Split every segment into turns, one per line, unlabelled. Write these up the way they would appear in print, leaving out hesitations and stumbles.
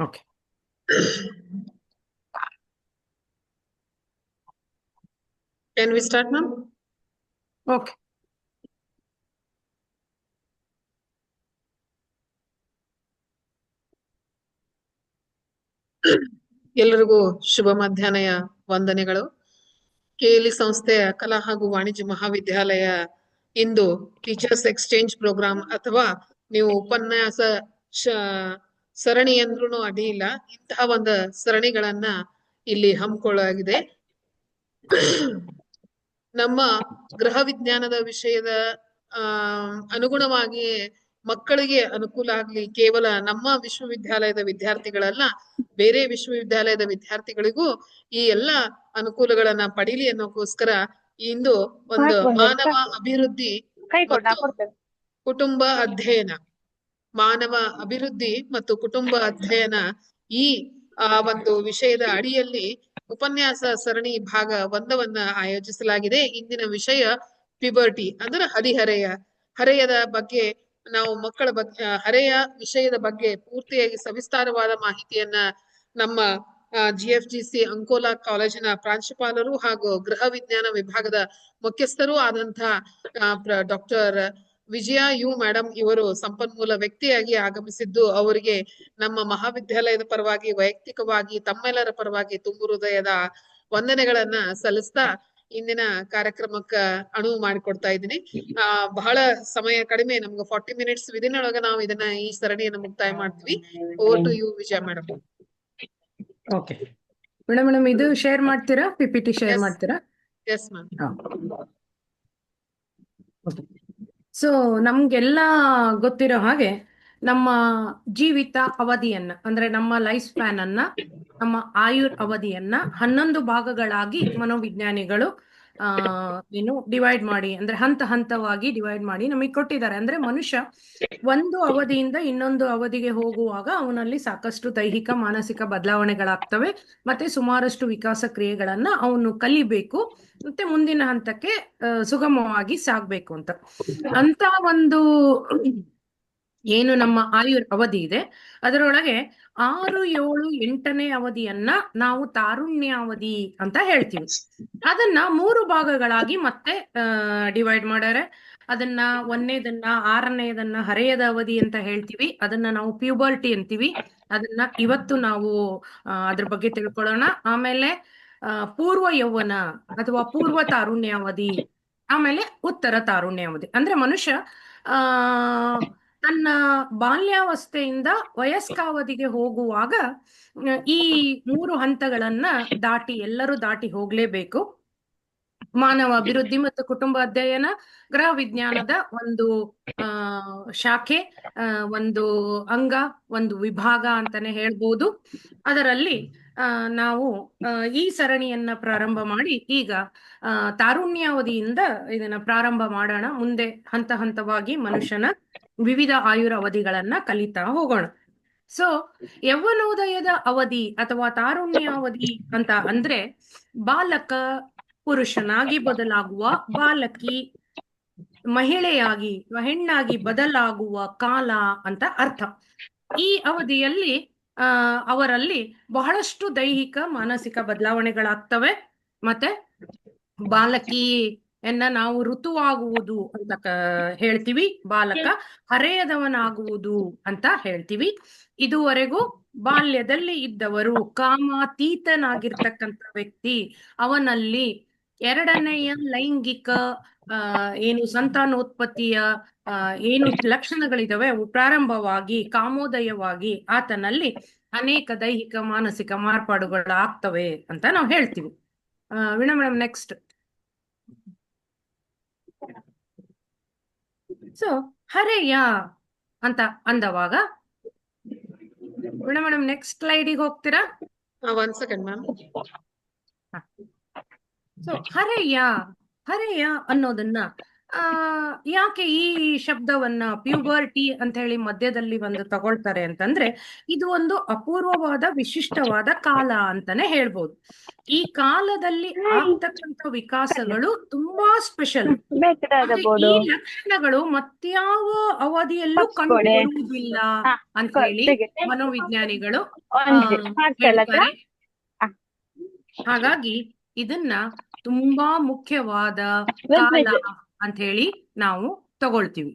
Okay.
Can we start, ma'am?
Okay.
ಎಲ್ಲರಿಗೂ ಶುಭ ಮಧ್ಯಾಹ್ನಯ ವಂದನೆಗಳು. KLE ಸಂಸ್ಥೆಯ ಕಲಾ ಹಾಗೂ ವಾಣಿಜ್ಯ ಮಹಾವಿದ್ಯಾಲಯ ಇಂದು ಟೀಚರ್ಸ್ ಎಕ್ಸ್ಚೇಂಜ್ ಪ್ರೋಗ್ರಾಮ್ ಅಥವಾ ನೀವು ಉಪನ್ಯಾಸ ಸರಣಿ ಅಂದ್ರೂ ಅಡ್ಡಿ ಇಲ್ಲ, ಇಂತಹ ಒಂದು ಸರಣಿಗಳನ್ನ ಇಲ್ಲಿ ಹಮ್ಮಿಕೊಳ್ಳಲಾಗಿದೆ. ನಮ್ಮ ಗೃಹ ವಿಜ್ಞಾನದ ವಿಷಯದ ಅನುಗುಣವಾಗಿ ಮಕ್ಕಳಿಗೆ ಅನುಕೂಲ ಆಗ್ಲಿ, ಕೇವಲ ನಮ್ಮ ವಿಶ್ವವಿದ್ಯಾಲಯದ ವಿದ್ಯಾರ್ಥಿಗಳಲ್ಲ, ಬೇರೆ ವಿಶ್ವವಿದ್ಯಾಲಯದ ವಿದ್ಯಾರ್ಥಿಗಳಿಗೂ ಈ ಎಲ್ಲ ಅನುಕೂಲಗಳನ್ನ ಪಡೀಲಿ ಅನ್ನೋಕ್ಕೋಸ್ಕರ ಇಂದು ಒಂದು ಮಾನವ ಅಭಿವೃದ್ಧಿ ಮತ್ತು ಕುಟುಂಬ ಅಧ್ಯಯನ, ಮಾನವ ಅಭಿವೃದ್ಧಿ ಮತ್ತು ಕುಟುಂಬ ಅಧ್ಯಯನ ಈ ಒಂದು ವಿಷಯದ ಅಡಿಯಲ್ಲಿ ಉಪನ್ಯಾಸ ಸರಣಿ ಭಾಗ 1 ಆಯೋಜಿಸಲಾಗಿದೆ. ಇಂದಿನ ವಿಷಯ ಪ್ಯುಬರ್ಟಿ ಅಂದ್ರೆ ಹರೆಯದ ಬಗ್ಗೆ ನಾವು ಮಕ್ಕಳ ಬಗ್ಗೆ ಹರೆಯ ವಿಷಯದ ಬಗ್ಗೆ ಪೂರ್ತಿಯಾಗಿ ಸವಿಸ್ತಾರವಾದ ಮಾಹಿತಿಯನ್ನ ನಮ್ಮ GFGC ಅಂಕೋಲಾ ಕಾಲೇಜಿನ ಪ್ರಾಂಶುಪಾಲರು ಹಾಗೂ ಗೃಹ ವಿಜ್ಞಾನ ವಿಭಾಗದ ಮುಖ್ಯಸ್ಥರೂ ಆದಂತಹ ಡಾಕ್ಟರ್ ವಿಜಯ ಯು ಮೇಡಮ್ ಇವರು ಸಂಪನ್ಮೂಲ ವ್ಯಕ್ತಿಯಾಗಿ ಆಗಮಿಸಿದ್ದು, ಅವರಿಗೆ ನಮ್ಮ ಮಹಾವಿದ್ಯಾಲಯದ ಪರವಾಗಿ ವೈಯಕ್ತಿಕವಾಗಿ ತಮ್ಮೆಲ್ಲರ ಪರವಾಗಿ ತುಂಬು ಹೃದಯದ ವಂದನೆಗಳನ್ನ ಸಲ್ಲಿಸ್ತಾ ಇಂದಿನ ಕಾರ್ಯಕ್ರಮಕ್ಕ ಅನುವು ಮಾಡಿಕೊಡ್ತಾ ಇದ್ದೀನಿ. ಬಹಳ ಸಮಯ ಕಡಿಮೆ, ನಮ್ಗೆ 40 ಮಿನಿಟ್ಸ್ ವಿದಿನ್ ಒಳಗ ನಾವು ಈ ಸರಣಿಯನ್ನು ಮುಕ್ತಾಯ ಮಾಡ್ತೀವಿ. Over to you Vijaya madam.
Okay madam, ಇದು ಶೇರ್ ಮಾಡ್ತೀರಾ? PPT ಶೇರ್ ಮಾಡ್ತೀರಾ?
Yes ma'am.
ಸೊ ನಮ್ಗೆಲ್ಲ ಗೊತ್ತಿರೋ ಹಾಗೆ ನಮ್ಮ ಜೀವಿತ ಅವಧಿಯನ್ನ ಅಂದ್ರೆ ನಮ್ಮ ಲೈಫ್ ಸ್ಪ್ಯಾನ್ ಅನ್ನ, ನಮ್ಮ ಆಯುರ್ ಅವಧಿಯನ್ನ 11 ಭಾಗಗಳಾಗಿ ಮನೋವಿಜ್ಞಾನಿಗಳು ಏನು ಡಿವೈಡ್ ಮಾಡಿ, ಅಂದ್ರೆ ಹಂತವಾಗಿ ಡಿವೈಡ್ ಮಾಡಿ ನಮಗೆ ಕೊಟ್ಟಿದ್ದಾರೆ. ಅಂದ್ರೆ ಮನುಷ್ಯ ಒಂದು ಅವಧಿಯಿಂದ ಇನ್ನೊಂದು ಅವಧಿಗೆ ಹೋಗುವಾಗ ಅವನಲ್ಲಿ ಸಾಕಷ್ಟು ದೈಹಿಕ ಮಾನಸಿಕ ಬದಲಾವಣೆಗಳಾಗ್ತವೆ, ಮತ್ತೆ ಸುಮಾರಷ್ಟು ವಿಕಾಸ ಕ್ರಿಯೆಗಳನ್ನ ಅವನು ಕಲಿಬೇಕು, ಮತ್ತೆ ಮುಂದಿನ ಹಂತಕ್ಕೆ ಸುಗಮವಾಗಿ ಸಾಗ್ಬೇಕು ಅಂತ ಒಂದು ಏನು ನಮ್ಮ ಆಯುರ್ ಅವಧಿ ಇದೆ. ಅದರೊಳಗೆ 6, 7, 8ನೇ ಅವಧಿಯನ್ನ ನಾವು ತಾರುಣ್ಯಾವಧಿ ಅಂತ ಹೇಳ್ತೀವಿ. ಅದನ್ನ 3 ಭಾಗಗಳಾಗಿ ಮತ್ತೆ ಡಿವೈಡ್ ಮಾಡ್ಯಾರೆ. ಅದನ್ನ 1ನೇದನ್ನ 6ನೇದನ್ನ ಹರೆಯದ ಅವಧಿ ಅಂತ ಹೇಳ್ತೀವಿ, ಅದನ್ನ ನಾವು ಪ್ಯೂಬರ್ಟಿ ಅಂತೀವಿ. ಅದನ್ನ ಇವತ್ತು ನಾವು ಅದ್ರ ಬಗ್ಗೆ ತಿಳ್ಕೊಳ್ಳೋಣ. ಆಮೇಲೆ ಪೂರ್ವ ಯೌವನ ಅಥವಾ ಪೂರ್ವ ತಾರುಣ್ಯಾವಧಿ, ಆಮೇಲೆ ಉತ್ತರ ತಾರುಣ್ಯಾವಧಿ. ಅಂದ್ರೆ ಮನುಷ್ಯ ತನ್ನ ಬಾಲ್ಯಾವಸ್ಥೆಯಿಂದ ವಯಸ್ಕಾವಧಿಗೆ ಹೋಗುವಾಗ ಈ 3 ಹಂತಗಳನ್ನ ಎಲ್ಲರೂ ದಾಟಿ ಹೋಗ್ಲೇಬೇಕು. ಮಾನವ ಅಭಿವೃದ್ಧಿ ಮತ್ತು ಕುಟುಂಬ ಅಧ್ಯಯನ ಗೃಹ ವಿಜ್ಞಾನದ ಒಂದು ಶಾಖೆ, ಒಂದು ಅಂಗ, ಒಂದು ವಿಭಾಗ ಅಂತಾನೆ ಹೇಳ್ಬೋದು. ಅದರಲ್ಲಿ ನಾವು ಈ ಸರಣಿಯನ್ನ ಪ್ರಾರಂಭ ಮಾಡಿ ಈಗ ತಾರುಣ್ಯಾವಧಿಯಿಂದ ಇದನ್ನ ಪ್ರಾರಂಭ ಮಾಡೋಣ. ಮುಂದೆ ಹಂತವಾಗಿ ಮನುಷ್ಯನ ವಿವಿಧ ಆಯುರ ಅವಧಿಗಳನ್ನ ಕಲಿತಾ ಹೋಗೋಣ. ಸೊ ಯೌವನೋದಯದ ಅವಧಿ ಅಥವಾ ತಾರುಣ್ಯಾವಧಿ ಅಂತ ಅಂದ್ರೆ ಬಾಲಕ ಪುರುಷನಾಗಿ ಬದಲಾಗುವ, ಬಾಲಕಿ ಮಹಿಳೆಯಾಗಿ ಹೆಣ್ಣಾಗಿ ಬದಲಾಗುವ ಕಾಲ ಅಂತ ಅರ್ಥ. ಈ ಅವಧಿಯಲ್ಲಿ ಅವರಲ್ಲಿ ಬಹಳಷ್ಟು ದೈಹಿಕ ಮಾನಸಿಕ ಬದಲಾವಣೆಗಳಾಗ್ತವೆ. ಮತ್ತೆ ಬಾಲಕಿಯನ್ನ ನಾವು ಋತುವಾಗುವುದು ಅಂತ ಹೇಳ್ತೀವಿ, ಬಾಲಕ ಹರೆಯದವನಾಗುವುದು ಅಂತ ಹೇಳ್ತೀವಿ. ಇದುವರೆಗೂ ಬಾಲ್ಯದಲ್ಲಿ ಇದ್ದವರು ಕಾಮಾತೀತನಾಗಿರ್ತಕ್ಕಂಥ ವ್ಯಕ್ತಿ, ಅವನಲ್ಲಿ 2ನೆಯ ಲೈಂಗಿಕ ಏನು ಸಂತಾನೋತ್ಪತ್ತಿಯ ಏನು ಲಕ್ಷಣಗಳಿದಾವೆ ಅವು ಪ್ರಾರಂಭವಾಗಿ ಕಾಮೋದಯವಾಗಿ ಆತನಲ್ಲಿ ಅನೇಕ ದೈಹಿಕ ಮಾನಸಿಕ ಮಾರ್ಪಾಡುಗಳು ಆಗ್ತವೆ ಅಂತ ನಾವು ಹೇಳ್ತೀವಿ. Veena madam next. ಸೊ ಹರೆಯ ಅಂತ ಅಂದವಾಗ ವೀಣಾ ಮೇಡಮ್ ನೆಕ್ಸ್ಟ್ ಸ್ಲೈಡಿಗೆ ಹೋಗ್ತೀರಾ?
1 ಸೆಕೆಂಡ್ ಮ್ಯಾಮ್.
ಸೊ ಹರೆಯ ಅನ್ನೋದನ್ನ ಆ ಯಾಕೆ ಈ ಶಬ್ದವನ್ನ ಪ್ಯೂಬರ್ಟಿ ಅಂತ ಹೇಳಿ ಮಧ್ಯದಲ್ಲಿ ಒಂದು ತಗೊಳ್ತಾರೆ ಅಂತಂದ್ರೆ, ಇದು ಒಂದು ಅಪೂರ್ವವಾದ ವಿಶಿಷ್ಟವಾದ ಕಾಲ ಅಂತಾನೆ ಹೇಳ್ಬೋದು. ಈ ಕಾಲದಲ್ಲಿ ಆಗ್ತಕ್ಕಂಥ ವಿಕಾಸಗಳು ತುಂಬಾ ಸ್ಪೆಷಲ್. ಆದ್ರೆ ಈ ಲಕ್ಷಣಗಳು ಮತ್ಯಾವ ಅವಧಿಯಲ್ಲೂ ಕಂಡು ಬರುವುದಿಲ್ಲ ಅಂತ ಹೇಳಿ ಮನೋವಿಜ್ಞಾನಿಗಳು ಹೇಳ್ತಾರೆ. ಹಾಗಾಗಿ ಇದನ್ನ ತುಂಬಾ ಮುಖ್ಯವಾದ ಕಾಲ ಅಂತ ಹೇಳಿ ನಾವು ತಗೊಳ್ತೀವಿ.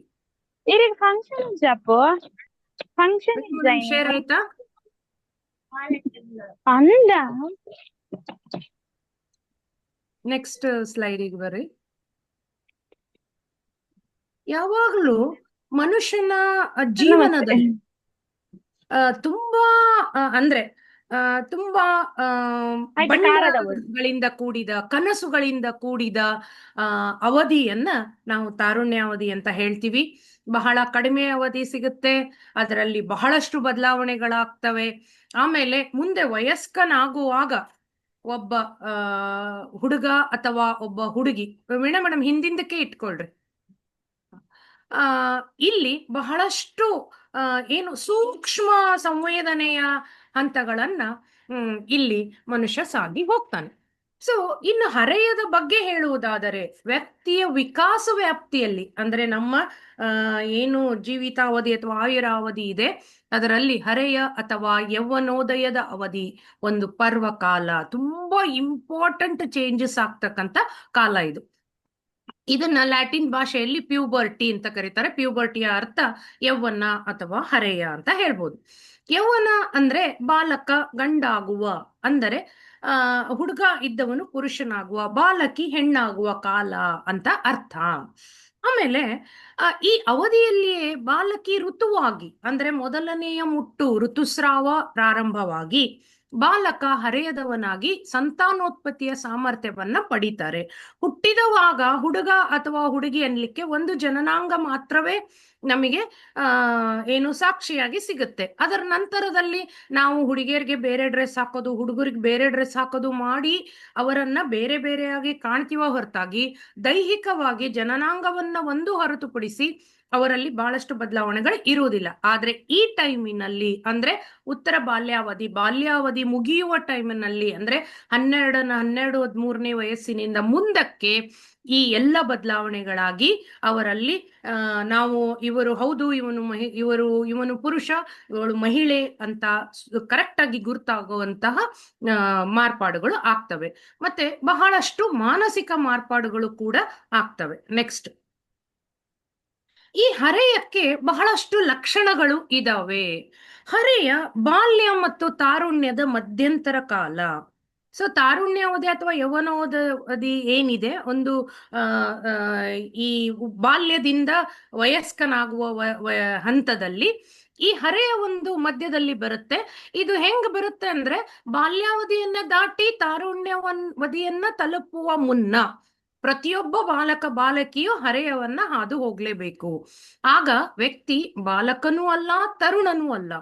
ಶೇರ್ ಆಯ್ತಾ? ನೆಕ್ಸ್ಟ್ ಸ್ಲೈಡಿಗೆ ಬರ್ರಿ. ಯಾವಾಗ್ಲೂ ಮನುಷ್ಯನ ಜೀವನದಲ್ಲಿ ತುಂಬಾ ಅಂದ್ರೆ ತುಂಬಾ ಬಣ್ಣಗಳಿಂದ ಕೂಡಿದ, ಕನಸುಗಳಿಂದ ಕೂಡಿದ ಅವಧಿಯನ್ನ ನಾವು ತಾರುಣ್ಯಾವಧಿ ಅಂತ ಹೇಳ್ತೀವಿ. ಬಹಳ ಕಡಿಮೆ ಅವಧಿ ಸಿಗುತ್ತೆ, ಅದರಲ್ಲಿ ಬಹಳಷ್ಟು ಬದಲಾವಣೆಗಳಾಗ್ತವೆ. ಆಮೇಲೆ ಮುಂದೆ ವಯಸ್ಕನಾಗುವಾಗ ಒಬ್ಬ ಹುಡುಗ ಅಥವಾ ಒಬ್ಬ ಹುಡುಗಿ, ವೀಣಾ ಮೇಡಮ್ ಹಿಂದಿಂದಕ್ಕೆ ಇಟ್ಕೊಳ್ರಿ, ಇಲ್ಲಿ ಬಹಳಷ್ಟು ಏನು ಸೂಕ್ಷ್ಮ ಸಂವೇದನೆಯ ಹಂತಗಳನ್ನ ಇಲ್ಲಿ ಮನುಷ್ಯ ಸಾಗಿ ಹೋಗ್ತಾನೆ. ಸೊ ಇನ್ನು ಹರೆಯದ ಬಗ್ಗೆ ಹೇಳುವುದಾದರೆ, ವ್ಯಕ್ತಿಯ ವಿಕಾಸ ವ್ಯಾಪ್ತಿಯಲ್ಲಿ, ಅಂದ್ರೆ ನಮ್ಮ ಏನು ಜೀವಿತಾವಧಿ ಅಥವಾ ಆಯುರಾವಧಿ ಇದೆ, ಅದರಲ್ಲಿ ಹರೆಯ ಅಥವಾ ಯೌವನೋದಯದ ಅವಧಿ ಒಂದು ಪರ್ವಕಾಲ, ತುಂಬಾ ಇಂಪಾರ್ಟೆಂಟ್ ಚೇಂಜಸ್ ಆಗ್ತಕ್ಕಂಥ ಕಾಲ ಇದು. ಇದನ್ನ ಲ್ಯಾಟಿನ್ ಭಾಷೆಯಲ್ಲಿ ಪ್ಯೂಬರ್ಟಿ ಅಂತ ಕರೀತಾರೆ. ಪ್ಯೂಬರ್ಟಿಯ ಅರ್ಥ ಯೌವನ ಅಥವಾ ಹರೆಯ ಅಂತ ಹೇಳ್ಬೋದು. ಯೌವನ ಅಂದ್ರೆ ಬಾಲಕ ಗಂಡಾಗುವ, ಅಂದರೆ ಹುಡುಗ ಇದ್ದವನು ಪುರುಷನಾಗುವ, ಬಾಲಕಿ ಹೆಣ್ಣಾಗುವ ಕಾಲ ಅಂತ ಅರ್ಥ. ಆಮೇಲೆ ಈ ಅವಧಿಯಲ್ಲಿಯೇ ಬಾಲಕಿ ಋತುವಾಗಿ, ಅಂದ್ರೆ ಮೊದಲನೆಯ ಮುಟ್ಟು ಋತುಸ್ರಾವ ಪ್ರಾರಂಭವಾಗಿ ಬಾಲಕ ಹರೆಯದವನಾಗಿ ಸಂತಾನೋತ್ಪತ್ತಿಯ ಸಾಮರ್ಥ್ಯವನ್ನ ಪಡೀತಾರೆ. ಹುಟ್ಟಿದವಾಗ ಹುಡುಗ ಅಥವಾ ಹುಡುಗಿ ಅನ್ಲಿಕ್ಕೆ ಒಂದು ಜನನಾಂಗ ಮಾತ್ರವೇ ನಮಗೆ ಏನು ಸಾಕ್ಷಿಯಾಗಿ ಸಿಗುತ್ತೆ. ಅದರ ನಂತರದಲ್ಲಿ ನಾವು ಹುಡುಗಿಯರಿಗೆ ಬೇರೆ ಡ್ರೆಸ್ ಹಾಕೋದು, ಹುಡುಗರಿಗೆ ಬೇರೆ ಡ್ರೆಸ್ ಹಾಕೋದು ಮಾಡಿ ಅವರನ್ನ ಬೇರೆ ಬೇರೆಯಾಗಿ ಕಾಣ್ತೀವ ಹೊರತಾಗಿ ದೈಹಿಕವಾಗಿ ಜನನಾಂಗವನ್ನ ಒಂದು ಹೊರತುಪಡಿಸಿ ಅವರಲ್ಲಿ ಬಹಳಷ್ಟು ಬದಲಾವಣೆಗಳು ಇರುವುದಿಲ್ಲ. ಆದ್ರೆ ಈ ಟೈಮಿನಲ್ಲಿ, ಅಂದ್ರೆ ಉತ್ತರ ಬಾಲ್ಯಾವಧಿ ಮುಗಿಯುವ ಟೈಮಿನಲ್ಲಿ, ಅಂದ್ರೆ 12-13ನೇ ವಯಸ್ಸಿನಿಂದ ಮುಂದಕ್ಕೆ ಈ ಎಲ್ಲ ಬದಲಾವಣೆಗಳಾಗಿ ಅವರಲ್ಲಿ ನಾವು ಇವರು ಇವನು ಪುರುಷ, ಇವಳು ಮಹಿಳೆ ಅಂತ ಕರೆಕ್ಟ್ ಆಗಿ ಗುರುತಾಗುವಂತಹ ಮಾರ್ಪಾಡುಗಳು ಆಗ್ತವೆ. ಮತ್ತೆ ಬಹಳಷ್ಟು ಮಾನಸಿಕ ಮಾರ್ಪಾಡುಗಳು ಕೂಡ ಆಗ್ತವೆ. ನೆಕ್ಸ್ಟ್, ಈ ಹರೆಯಕ್ಕೆ ಬಹಳಷ್ಟು ಲಕ್ಷಣಗಳು ಇದಾವೆ. ಹರೆಯ ಬಾಲ್ಯ ಮತ್ತು ತಾರುಣ್ಯದ ಮಧ್ಯಂತರ ಕಾಲ. ಸೊ ತಾರುಣ್ಯಾವಧಿ ಅಥವಾ ಯೌವನೋದಯ ಏನಿದೆ, ಒಂದು ಈ ಬಾಲ್ಯದಿಂದ ವಯಸ್ಕನಾಗುವ ಹಂತದಲ್ಲಿ ಈ ಹರೆಯ ಒಂದು ಮಧ್ಯದಲ್ಲಿ ಬರುತ್ತೆ. ಇದು ಹೆಂಗ್ ಬರುತ್ತೆ ಅಂದ್ರೆ, ಬಾಲ್ಯಾವಧಿಯನ್ನ ದಾಟಿ ತಾರುಣ್ಯವಧಿಯನ್ನ ತಲುಪುವ ಮುನ್ನ ಪ್ರತಿಯೊಬ್ಬ ಬಾಲಕಿಯು ಹರೆಯವನ್ನ ಹಾದು ಹೋಗ್ಲೇಬೇಕು. ಆಗ ವ್ಯಕ್ತಿ ಬಾಲಕನೂ ಅಲ್ಲ, ತರುಣನೂ ಅಲ್ಲ.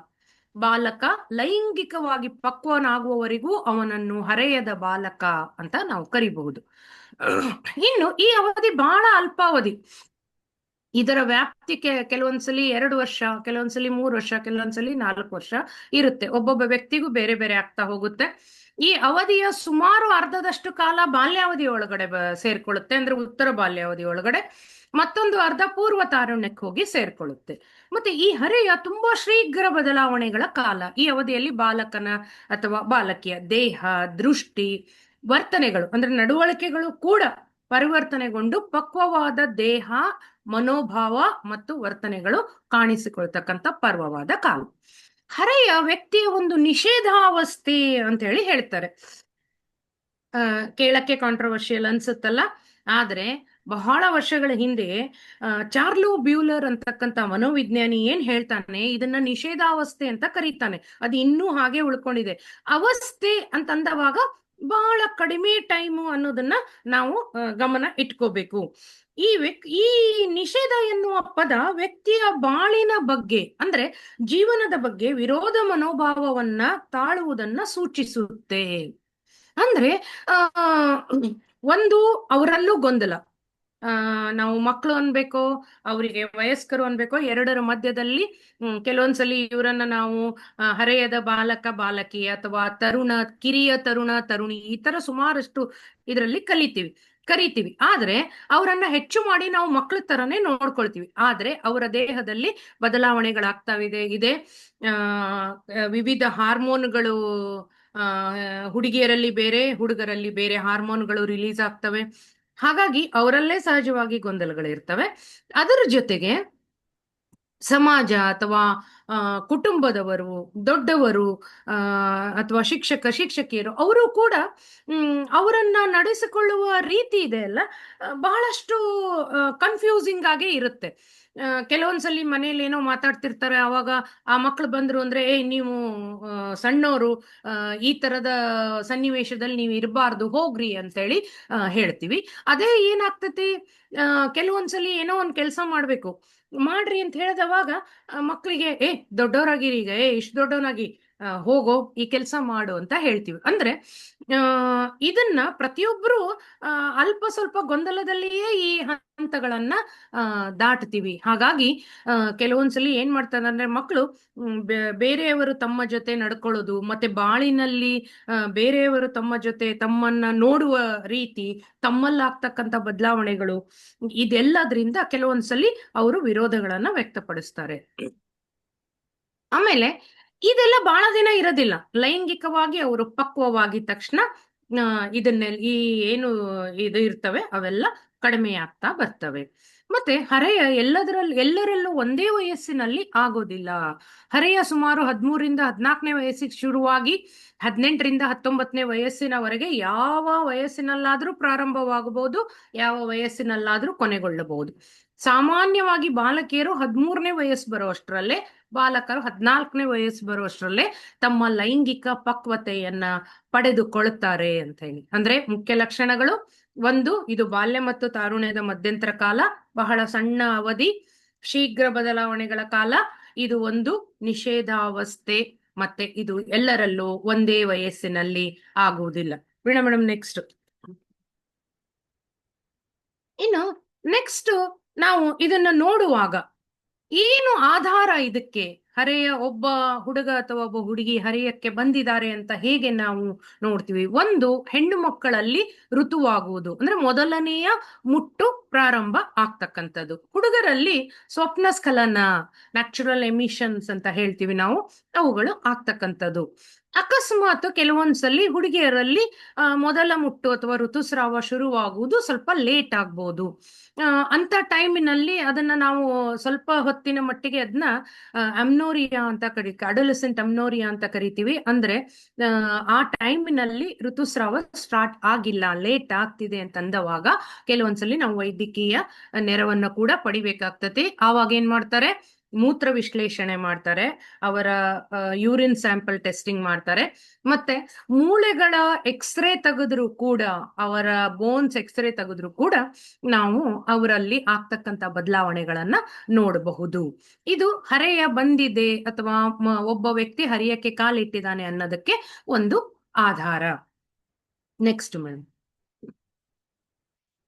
ಬಾಲಕ ಲೈಂಗಿಕವಾಗಿ ಪಕ್ವನಾಗುವವರೆಗೂ ಅವನನ್ನು ಹರೆಯದ ಬಾಲಕ ಅಂತ ನಾವು ಕರಿಬಹುದು. ಇನ್ನು ಈ ಅವಧಿ ಬಹಳ ಅಲ್ಪಾವಧಿ. ಇದರ ವ್ಯಾಪ್ತಿ ಕೆಲವೊಂದ್ಸಲಿ 2 ವರ್ಷ, ಕೆಲವೊಂದ್ಸಲಿ 3 ವರ್ಷ, ಕೆಲವೊಂದ್ಸಲಿ 4 ವರ್ಷ ಇರುತ್ತೆ. ಒಬ್ಬೊಬ್ಬ ವ್ಯಕ್ತಿಗೂ ಬೇರೆ ಬೇರೆ ಆಗ್ತಾ ಹೋಗುತ್ತೆ. ಈ ಅವಧಿಯ ಸುಮಾರು ಅರ್ಧದಷ್ಟು ಕಾಲ ಬಾಲ್ಯಾವಧಿ ಒಳಗಡೆ ಸೇರ್ಕೊಳ್ಳುತ್ತೆ, ಅಂದ್ರೆ ಉತ್ತರ ಬಾಲ್ಯಾವಧಿ ಒಳಗಡೆ. ಮತ್ತೊಂದು ಅರ್ಧ ಪೂರ್ವ ತಾರುಣ್ಯಕ್ಕೆ ಹೋಗಿ ಸೇರ್ಕೊಳ್ಳುತ್ತೆ. ಮತ್ತೆ ಈ ಹರೆಯ ತುಂಬಾ ಶೀಘ್ರ ಬದಲಾವಣೆಗಳ ಕಾಲ. ಈ ಅವಧಿಯಲ್ಲಿ ಬಾಲಕನ ಅಥವಾ ಬಾಲಕಿಯ ದೇಹ, ದೃಷ್ಟಿ, ವರ್ತನೆಗಳು, ಅಂದ್ರೆ ನಡವಳಿಕೆಗಳು ಕೂಡ ಪರಿವರ್ತನೆಗೊಂಡು ಪಕ್ವವಾದ ದೇಹ, ಮನೋಭಾವ ಮತ್ತು ವರ್ತನೆಗಳು ಕಾಣಿಸಿಕೊಳ್ತಕ್ಕಂಥ ಪರ್ವವಾದ ಕಾಲ. ಹರೆಯ ವ್ಯಕ್ತಿಯ ಒಂದು ನಿಷೇಧಾವಸ್ಥೆ ಅಂತ ಹೇಳಿ ಹೇಳ್ತಾರೆ. ಕೇಳಕ್ಕೆ ಕಾಂಟ್ರವರ್ಷಿಯಲ್ ಅನ್ಸುತ್ತಲ್ಲ, ಆದ್ರೆ ಬಹಳ ವರ್ಷಗಳ ಹಿಂದೆ ಚಾರ್ಲೋ ಬ್ಯೂಲರ್ ಅಂತಕ್ಕಂಥ ಮನೋವಿಜ್ಞಾನಿ ಏನ್ ಹೇಳ್ತಾನೆ, ಇದನ್ನ ನಿಷೇಧಾವಸ್ಥೆ ಅಂತ ಕರೀತಾನೆ. ಅದು ಇನ್ನೂ ಹಾಗೆ ಉಳ್ಕೊಂಡಿದೆ. ಅವಸ್ಥೆ ಅಂತಂದವಾಗ ಬಹಳ ಕಡಿಮೆ ಟೈಮು ಅನ್ನೋದನ್ನ ನಾವು ಗಮನ ಇಟ್ಕೋಬೇಕು. ಈ ನಿಷೇಧ ಎನ್ನುವ ಪದ ವ್ಯಕ್ತಿಯ ಬಾಳಿನ ಬಗ್ಗೆ, ಅಂದ್ರೆ ಜೀವನದ ಬಗ್ಗೆ ವಿರೋಧ ಮನೋಭಾವವನ್ನ ತಾಳುವುದನ್ನ ಸೂಚಿಸುತ್ತೆ. ಅಂದ್ರೆ ಒಂದು ಅವರಲ್ಲೂ ಗೊಂದಲ, ನಾವು ಮಕ್ಕಳು ಅನ್ಬೇಕೋ, ಅವರಿಗೆ ವಯಸ್ಕರು ಅನ್ಬೇಕೋ, ಎರಡರ ಮಧ್ಯದಲ್ಲಿ ಕೆಲವೊಂದ್ಸಲಿ ಇವರನ್ನ ನಾವು ಹರೆಯದ ಬಾಲಕ ಬಾಲಕಿ ಅಥವಾ ಕಿರಿಯ ತರುಣ ತರುಣಿ, ಈ ತರ ಸುಮಾರಷ್ಟು ಇದರಲ್ಲಿ ಕರಿತೀವಿ. ಆದ್ರೆ ಅವರನ್ನ ಹೆಚ್ಚು ಮಾಡಿ ನಾವು ಮಕ್ಕಳ ತರನೇ ನೋಡ್ಕೊಳ್ತೀವಿ. ಆದ್ರೆ ಅವರ ದೇಹದಲ್ಲಿ ಬದಲಾವಣೆಗಳಾಗ್ತಾವಿದೆ ಆ ವಿವಿಧ ಹಾರ್ಮೋನ್ಗಳು, ಆ ಹುಡುಗಿಯರಲ್ಲಿ ಬೇರೆ, ಹುಡುಗರಲ್ಲಿ ಬೇರೆ ಹಾರ್ಮೋನ್ಗಳು ರಿಲೀಸ್ ಆಗ್ತವೆ. ಹಾಗಾಗಿ ಅವರಲ್ಲೇ ಸಹಜವಾಗಿ ಗೊಂದಲಗಳಿರ್ತವೆ. ಅದರ ಜೊತೆಗೆ ಸಮಾಜ ಅಥವಾ ಕುಟುಂಬದವರು, ದೊಡ್ಡವರು, ಅಥವಾ ಶಿಕ್ಷಕಿಯರು, ಅವರು ಕೂಡ ಅವರನ್ನ ನಡೆಸಿಕೊಳ್ಳುವ ರೀತಿ ಇದೆ ಅಲ್ಲ, ಬಹಳಷ್ಟು ಕನ್ಫ್ಯೂಸಿಂಗ್ ಆಗೇ ಇರುತ್ತೆ. ಕೆಲವೊಂದ್ಸಲಿ ಮನೇಲಿ ಏನೋ ಮಾತಾಡ್ತಿರ್ತಾರೆ, ಅವಾಗ ಆ ಮಕ್ಳು ಬಂದ್ರು ಅಂದ್ರೆ ನೀವು ಸಣ್ಣವರು, ಈ ತರದ ಸನ್ನಿವೇಶದಲ್ಲಿ ನೀವು ಇರಬಾರ್ದು, ಹೋಗ್ರಿ ಅಂತೇಳಿ ಹೇಳ್ತೀವಿ. ಅದೇ ಏನಾಗ್ತತಿ, ಕೆಲವೊಂದ್ಸಲಿ ಏನೋ ಒಂದ್ ಕೆಲಸ ಮಾಡ್ಬೇಕು, ಮಾಡ್ರಿ ಅಂತ ಹೇಳಿದವಾಗ ಮಕ್ಕಳಿಗೆ ದೊಡ್ಡವರಾಗಿರಿ, ಈಗ ಇಷ್ಟು ದೊಡ್ಡವನಾಗಿ ಹೋಗೋ ಈ ಕೆಲಸ ಮಾಡು ಅಂತ ಹೇಳ್ತೀವಿ. ಅಂದ್ರೆ ಇದನ್ನ ಪ್ರತಿಯೊಬ್ಬರು ಅಲ್ಪ ಸ್ವಲ್ಪ ಗೊಂದಲದಲ್ಲಿಯೇ ಈ ಹಂತಗಳನ್ನ ದಾಟ್ತೀವಿ. ಹಾಗಾಗಿ ಕೆಲವೊಂದ್ಸಲಿ ಏನ್ ಮಾಡ್ತಾರೆ ಅಂದ್ರೆ ಮಕ್ಕಳು ಬೇರೆಯವರು ತಮ್ಮ ಜೊತೆ ನಡ್ಕೊಳ್ಳೋದು, ಮತ್ತೆ ಬಾಳಿನಲ್ಲಿ ಬೇರೆಯವರು ತಮ್ಮ ಜೊತೆ ತಮ್ಮನ್ನ ನೋಡುವ ರೀತಿ, ತಮ್ಮಲ್ಲಾಗ್ತಕ್ಕಂಥ ಬದಲಾವಣೆಗಳು, ಇದೆಲ್ಲದ್ರಿಂದ ಕೆಲವೊಂದ್ಸಲಿ ಅವರು ವಿರೋಧಗಳನ್ನ ವ್ಯಕ್ತಪಡಿಸ್ತಾರೆ. ಆಮೇಲೆ ಇದೆಲ್ಲ ಬಹಳ ದಿನ ಇರೋದಿಲ್ಲ. ಲೈಂಗಿಕವಾಗಿ ಅವರು ಪಕ್ವವಾಗಿದ ತಕ್ಷಣ ಇದನ್ನೆಲ್ಲ ಈ ಏನು ಇದು ಇರ್ತವೆ ಅವೆಲ್ಲ ಕಡಿಮೆ ಆಗ್ತಾ ಬರ್ತವೆ. ಮತ್ತೆ ಹರೆಯ ಎಲ್ಲರಲ್ಲೂ ಒಂದೇ ವಯಸ್ಸಿನಲ್ಲಿ ಆಗೋದಿಲ್ಲ. ಹರೆಯ ಸುಮಾರು 13ರಿಂದ 14ನೇ ವಯಸ್ಸಿಗೆ ಶುರುವಾಗಿ 18ರಿಂದ 19ನೇ ವಯಸ್ಸಿನವರೆಗೆ ಯಾವ ವಯಸ್ಸಿನಲ್ಲಾದ್ರೂ ಪ್ರಾರಂಭವಾಗಬಹುದು, ಯಾವ ವಯಸ್ಸಿನಲ್ಲಾದ್ರೂ ಕೊನೆಗೊಳ್ಳಬಹುದು. ಸಾಮಾನ್ಯವಾಗಿ ಬಾಲಕಿಯರು 13ನೇ ವಯಸ್ಸು ಬರುವಷ್ಟರಲ್ಲೇ, ಬಾಲಕರು 14ನೇ ವಯಸ್ಸು ಬರುವಷ್ಟರಲ್ಲೇ ತಮ್ಮ ಲೈಂಗಿಕ ಪಕ್ವತೆಯನ್ನ ಪಡೆದುಕೊಳ್ತಾರೆ ಅಂತ ಹೇಳಿ. ಅಂದ್ರೆ ಮುಖ್ಯ ಲಕ್ಷಣಗಳು: 1, ಇದು ಬಾಲ್ಯ ಮತ್ತು ತಾರುಣ್ಯದ ಮಧ್ಯಂತರ ಕಾಲ, ಬಹಳ ಸಣ್ಣ ಅವಧಿ, ಶೀಘ್ರ ಬದಲಾವಣೆಗಳ ಕಾಲ, ಇದು ಒಂದು ನಿಷೇಧಾವಸ್ಥೆ, ಮತ್ತೆ ಇದು ಎಲ್ಲರಲ್ಲೂ ಒಂದೇ ವಯಸ್ಸಿನಲ್ಲಿ ಆಗುವುದಿಲ್ಲ. Veena madam, next. ಇನ್ನು ನೆಕ್ಸ್ಟ್ ನಾವು ಇದನ್ನ ನೋಡುವಾಗ ಏನು ಆಧಾರ ಇದಕ್ಕೆ, ಹರೆಯ ಒಬ್ಬ ಹುಡುಗ ಅಥವಾ ಒಬ್ಬ ಹುಡುಗಿ ಹರೆಯಕ್ಕೆ ಬಂದಿದ್ದಾರೆ ಅಂತ ಹೇಗೆ ನಾವು ನೋಡ್ತೀವಿ? 1, ಹೆಣ್ಣು ಮಕ್ಕಳಲ್ಲಿ ಋತುವಾಗುವುದು, ಅಂದ್ರೆ ಮೊದಲನೆಯ ಮುಟ್ಟು ಪ್ರಾರಂಭ ಆಗ್ತಕ್ಕಂಥದ್ದು. ಹುಡುಗರಲ್ಲಿ ಸ್ವಪ್ನ ಸ್ಖಲನ, ನ್ಯಾಚುರಲ್ ಎಮಿಷನ್ಸ್ ಅಂತ ಹೇಳ್ತೀವಿ ನಾವು, ಅವುಗಳು ಆಗ್ತಕ್ಕಂಥದ್ದು. ಅಕಸ್ಮಾತ್ ಕೆಲವೊಂದ್ಸಲಿ ಹುಡುಗಿಯರಲ್ಲಿ ಮೊದಲ ಮುಟ್ಟು ಅಥವಾ ಋತುಸ್ರಾವ ಶುರುವಾಗುವುದು ಸ್ವಲ್ಪ ಲೇಟ್ ಆಗ್ಬೋದು. ಅಂತ ಟೈಮಿನಲ್ಲಿ ಅದನ್ನ ನಾವು ಸ್ವಲ್ಪ ಹೊತ್ತಿನ ಮಟ್ಟಿಗೆ ಅದನ್ನ ಅಮ್ನೋರಿಯಾ ಅಂತ ಅಡೋಲೆಸೆಂಟ್ ಅಮ್ನೋರಿಯಾ ಅಂತ ಕರಿತೀವಿ. ಅಂದ್ರೆ ಆ ಟೈಮಿನಲ್ಲಿ ಋತುಸ್ರಾವ ಸ್ಟಾರ್ಟ್ ಆಗಿಲ್ಲ, ಲೇಟ್ ಆಗ್ತಿದೆ ಅಂತಂದವಾಗ ಕೆಲವೊಂದ್ಸಲಿ ನಾವು ವೈದ್ಯಕೀಯ ನೆರವನ್ನ ಕೂಡ ಪಡಿಬೇಕಾಗ್ತದೆ. ಆವಾಗ ಏನ್ ಮಾಡ್ತಾರೆ, ಮೂತ್ರ ವಿಶ್ಲೇಷಣೆ ಮಾಡ್ತಾರೆ, ಅವರ ಯೂರಿನ್ ಸ್ಯಾಂಪಲ್ ಟೆಸ್ಟಿಂಗ್ ಮಾಡ್ತಾರೆ, ಮತ್ತೆ ಮೂಳೆಗಳ ಎಕ್ಸ್ರೇ ತೆಗೆದ್ರು ಕೂಡ, ಅವರ ಬೋನ್ಸ್ ಎಕ್ಸ್ರೇ ತೆಗೆದ್ರು ಕೂಡ ನಾವು ಅವರಲ್ಲಿ ಆಗ್ತಕ್ಕಂಥ ಬದಲಾವಣೆಗಳನ್ನ ನೋಡಬಹುದು. ಇದು ಹರೆಯ ಬಂದಿದೆ ಅಥವಾ ಒಬ್ಬ ವ್ಯಕ್ತಿ ಹರಿಯಕ್ಕೆ ಕಾಲಿಟ್ಟಿದ್ದಾನೆ ಅನ್ನೋದಕ್ಕೆ ಒಂದು ಆಧಾರ. Next madam.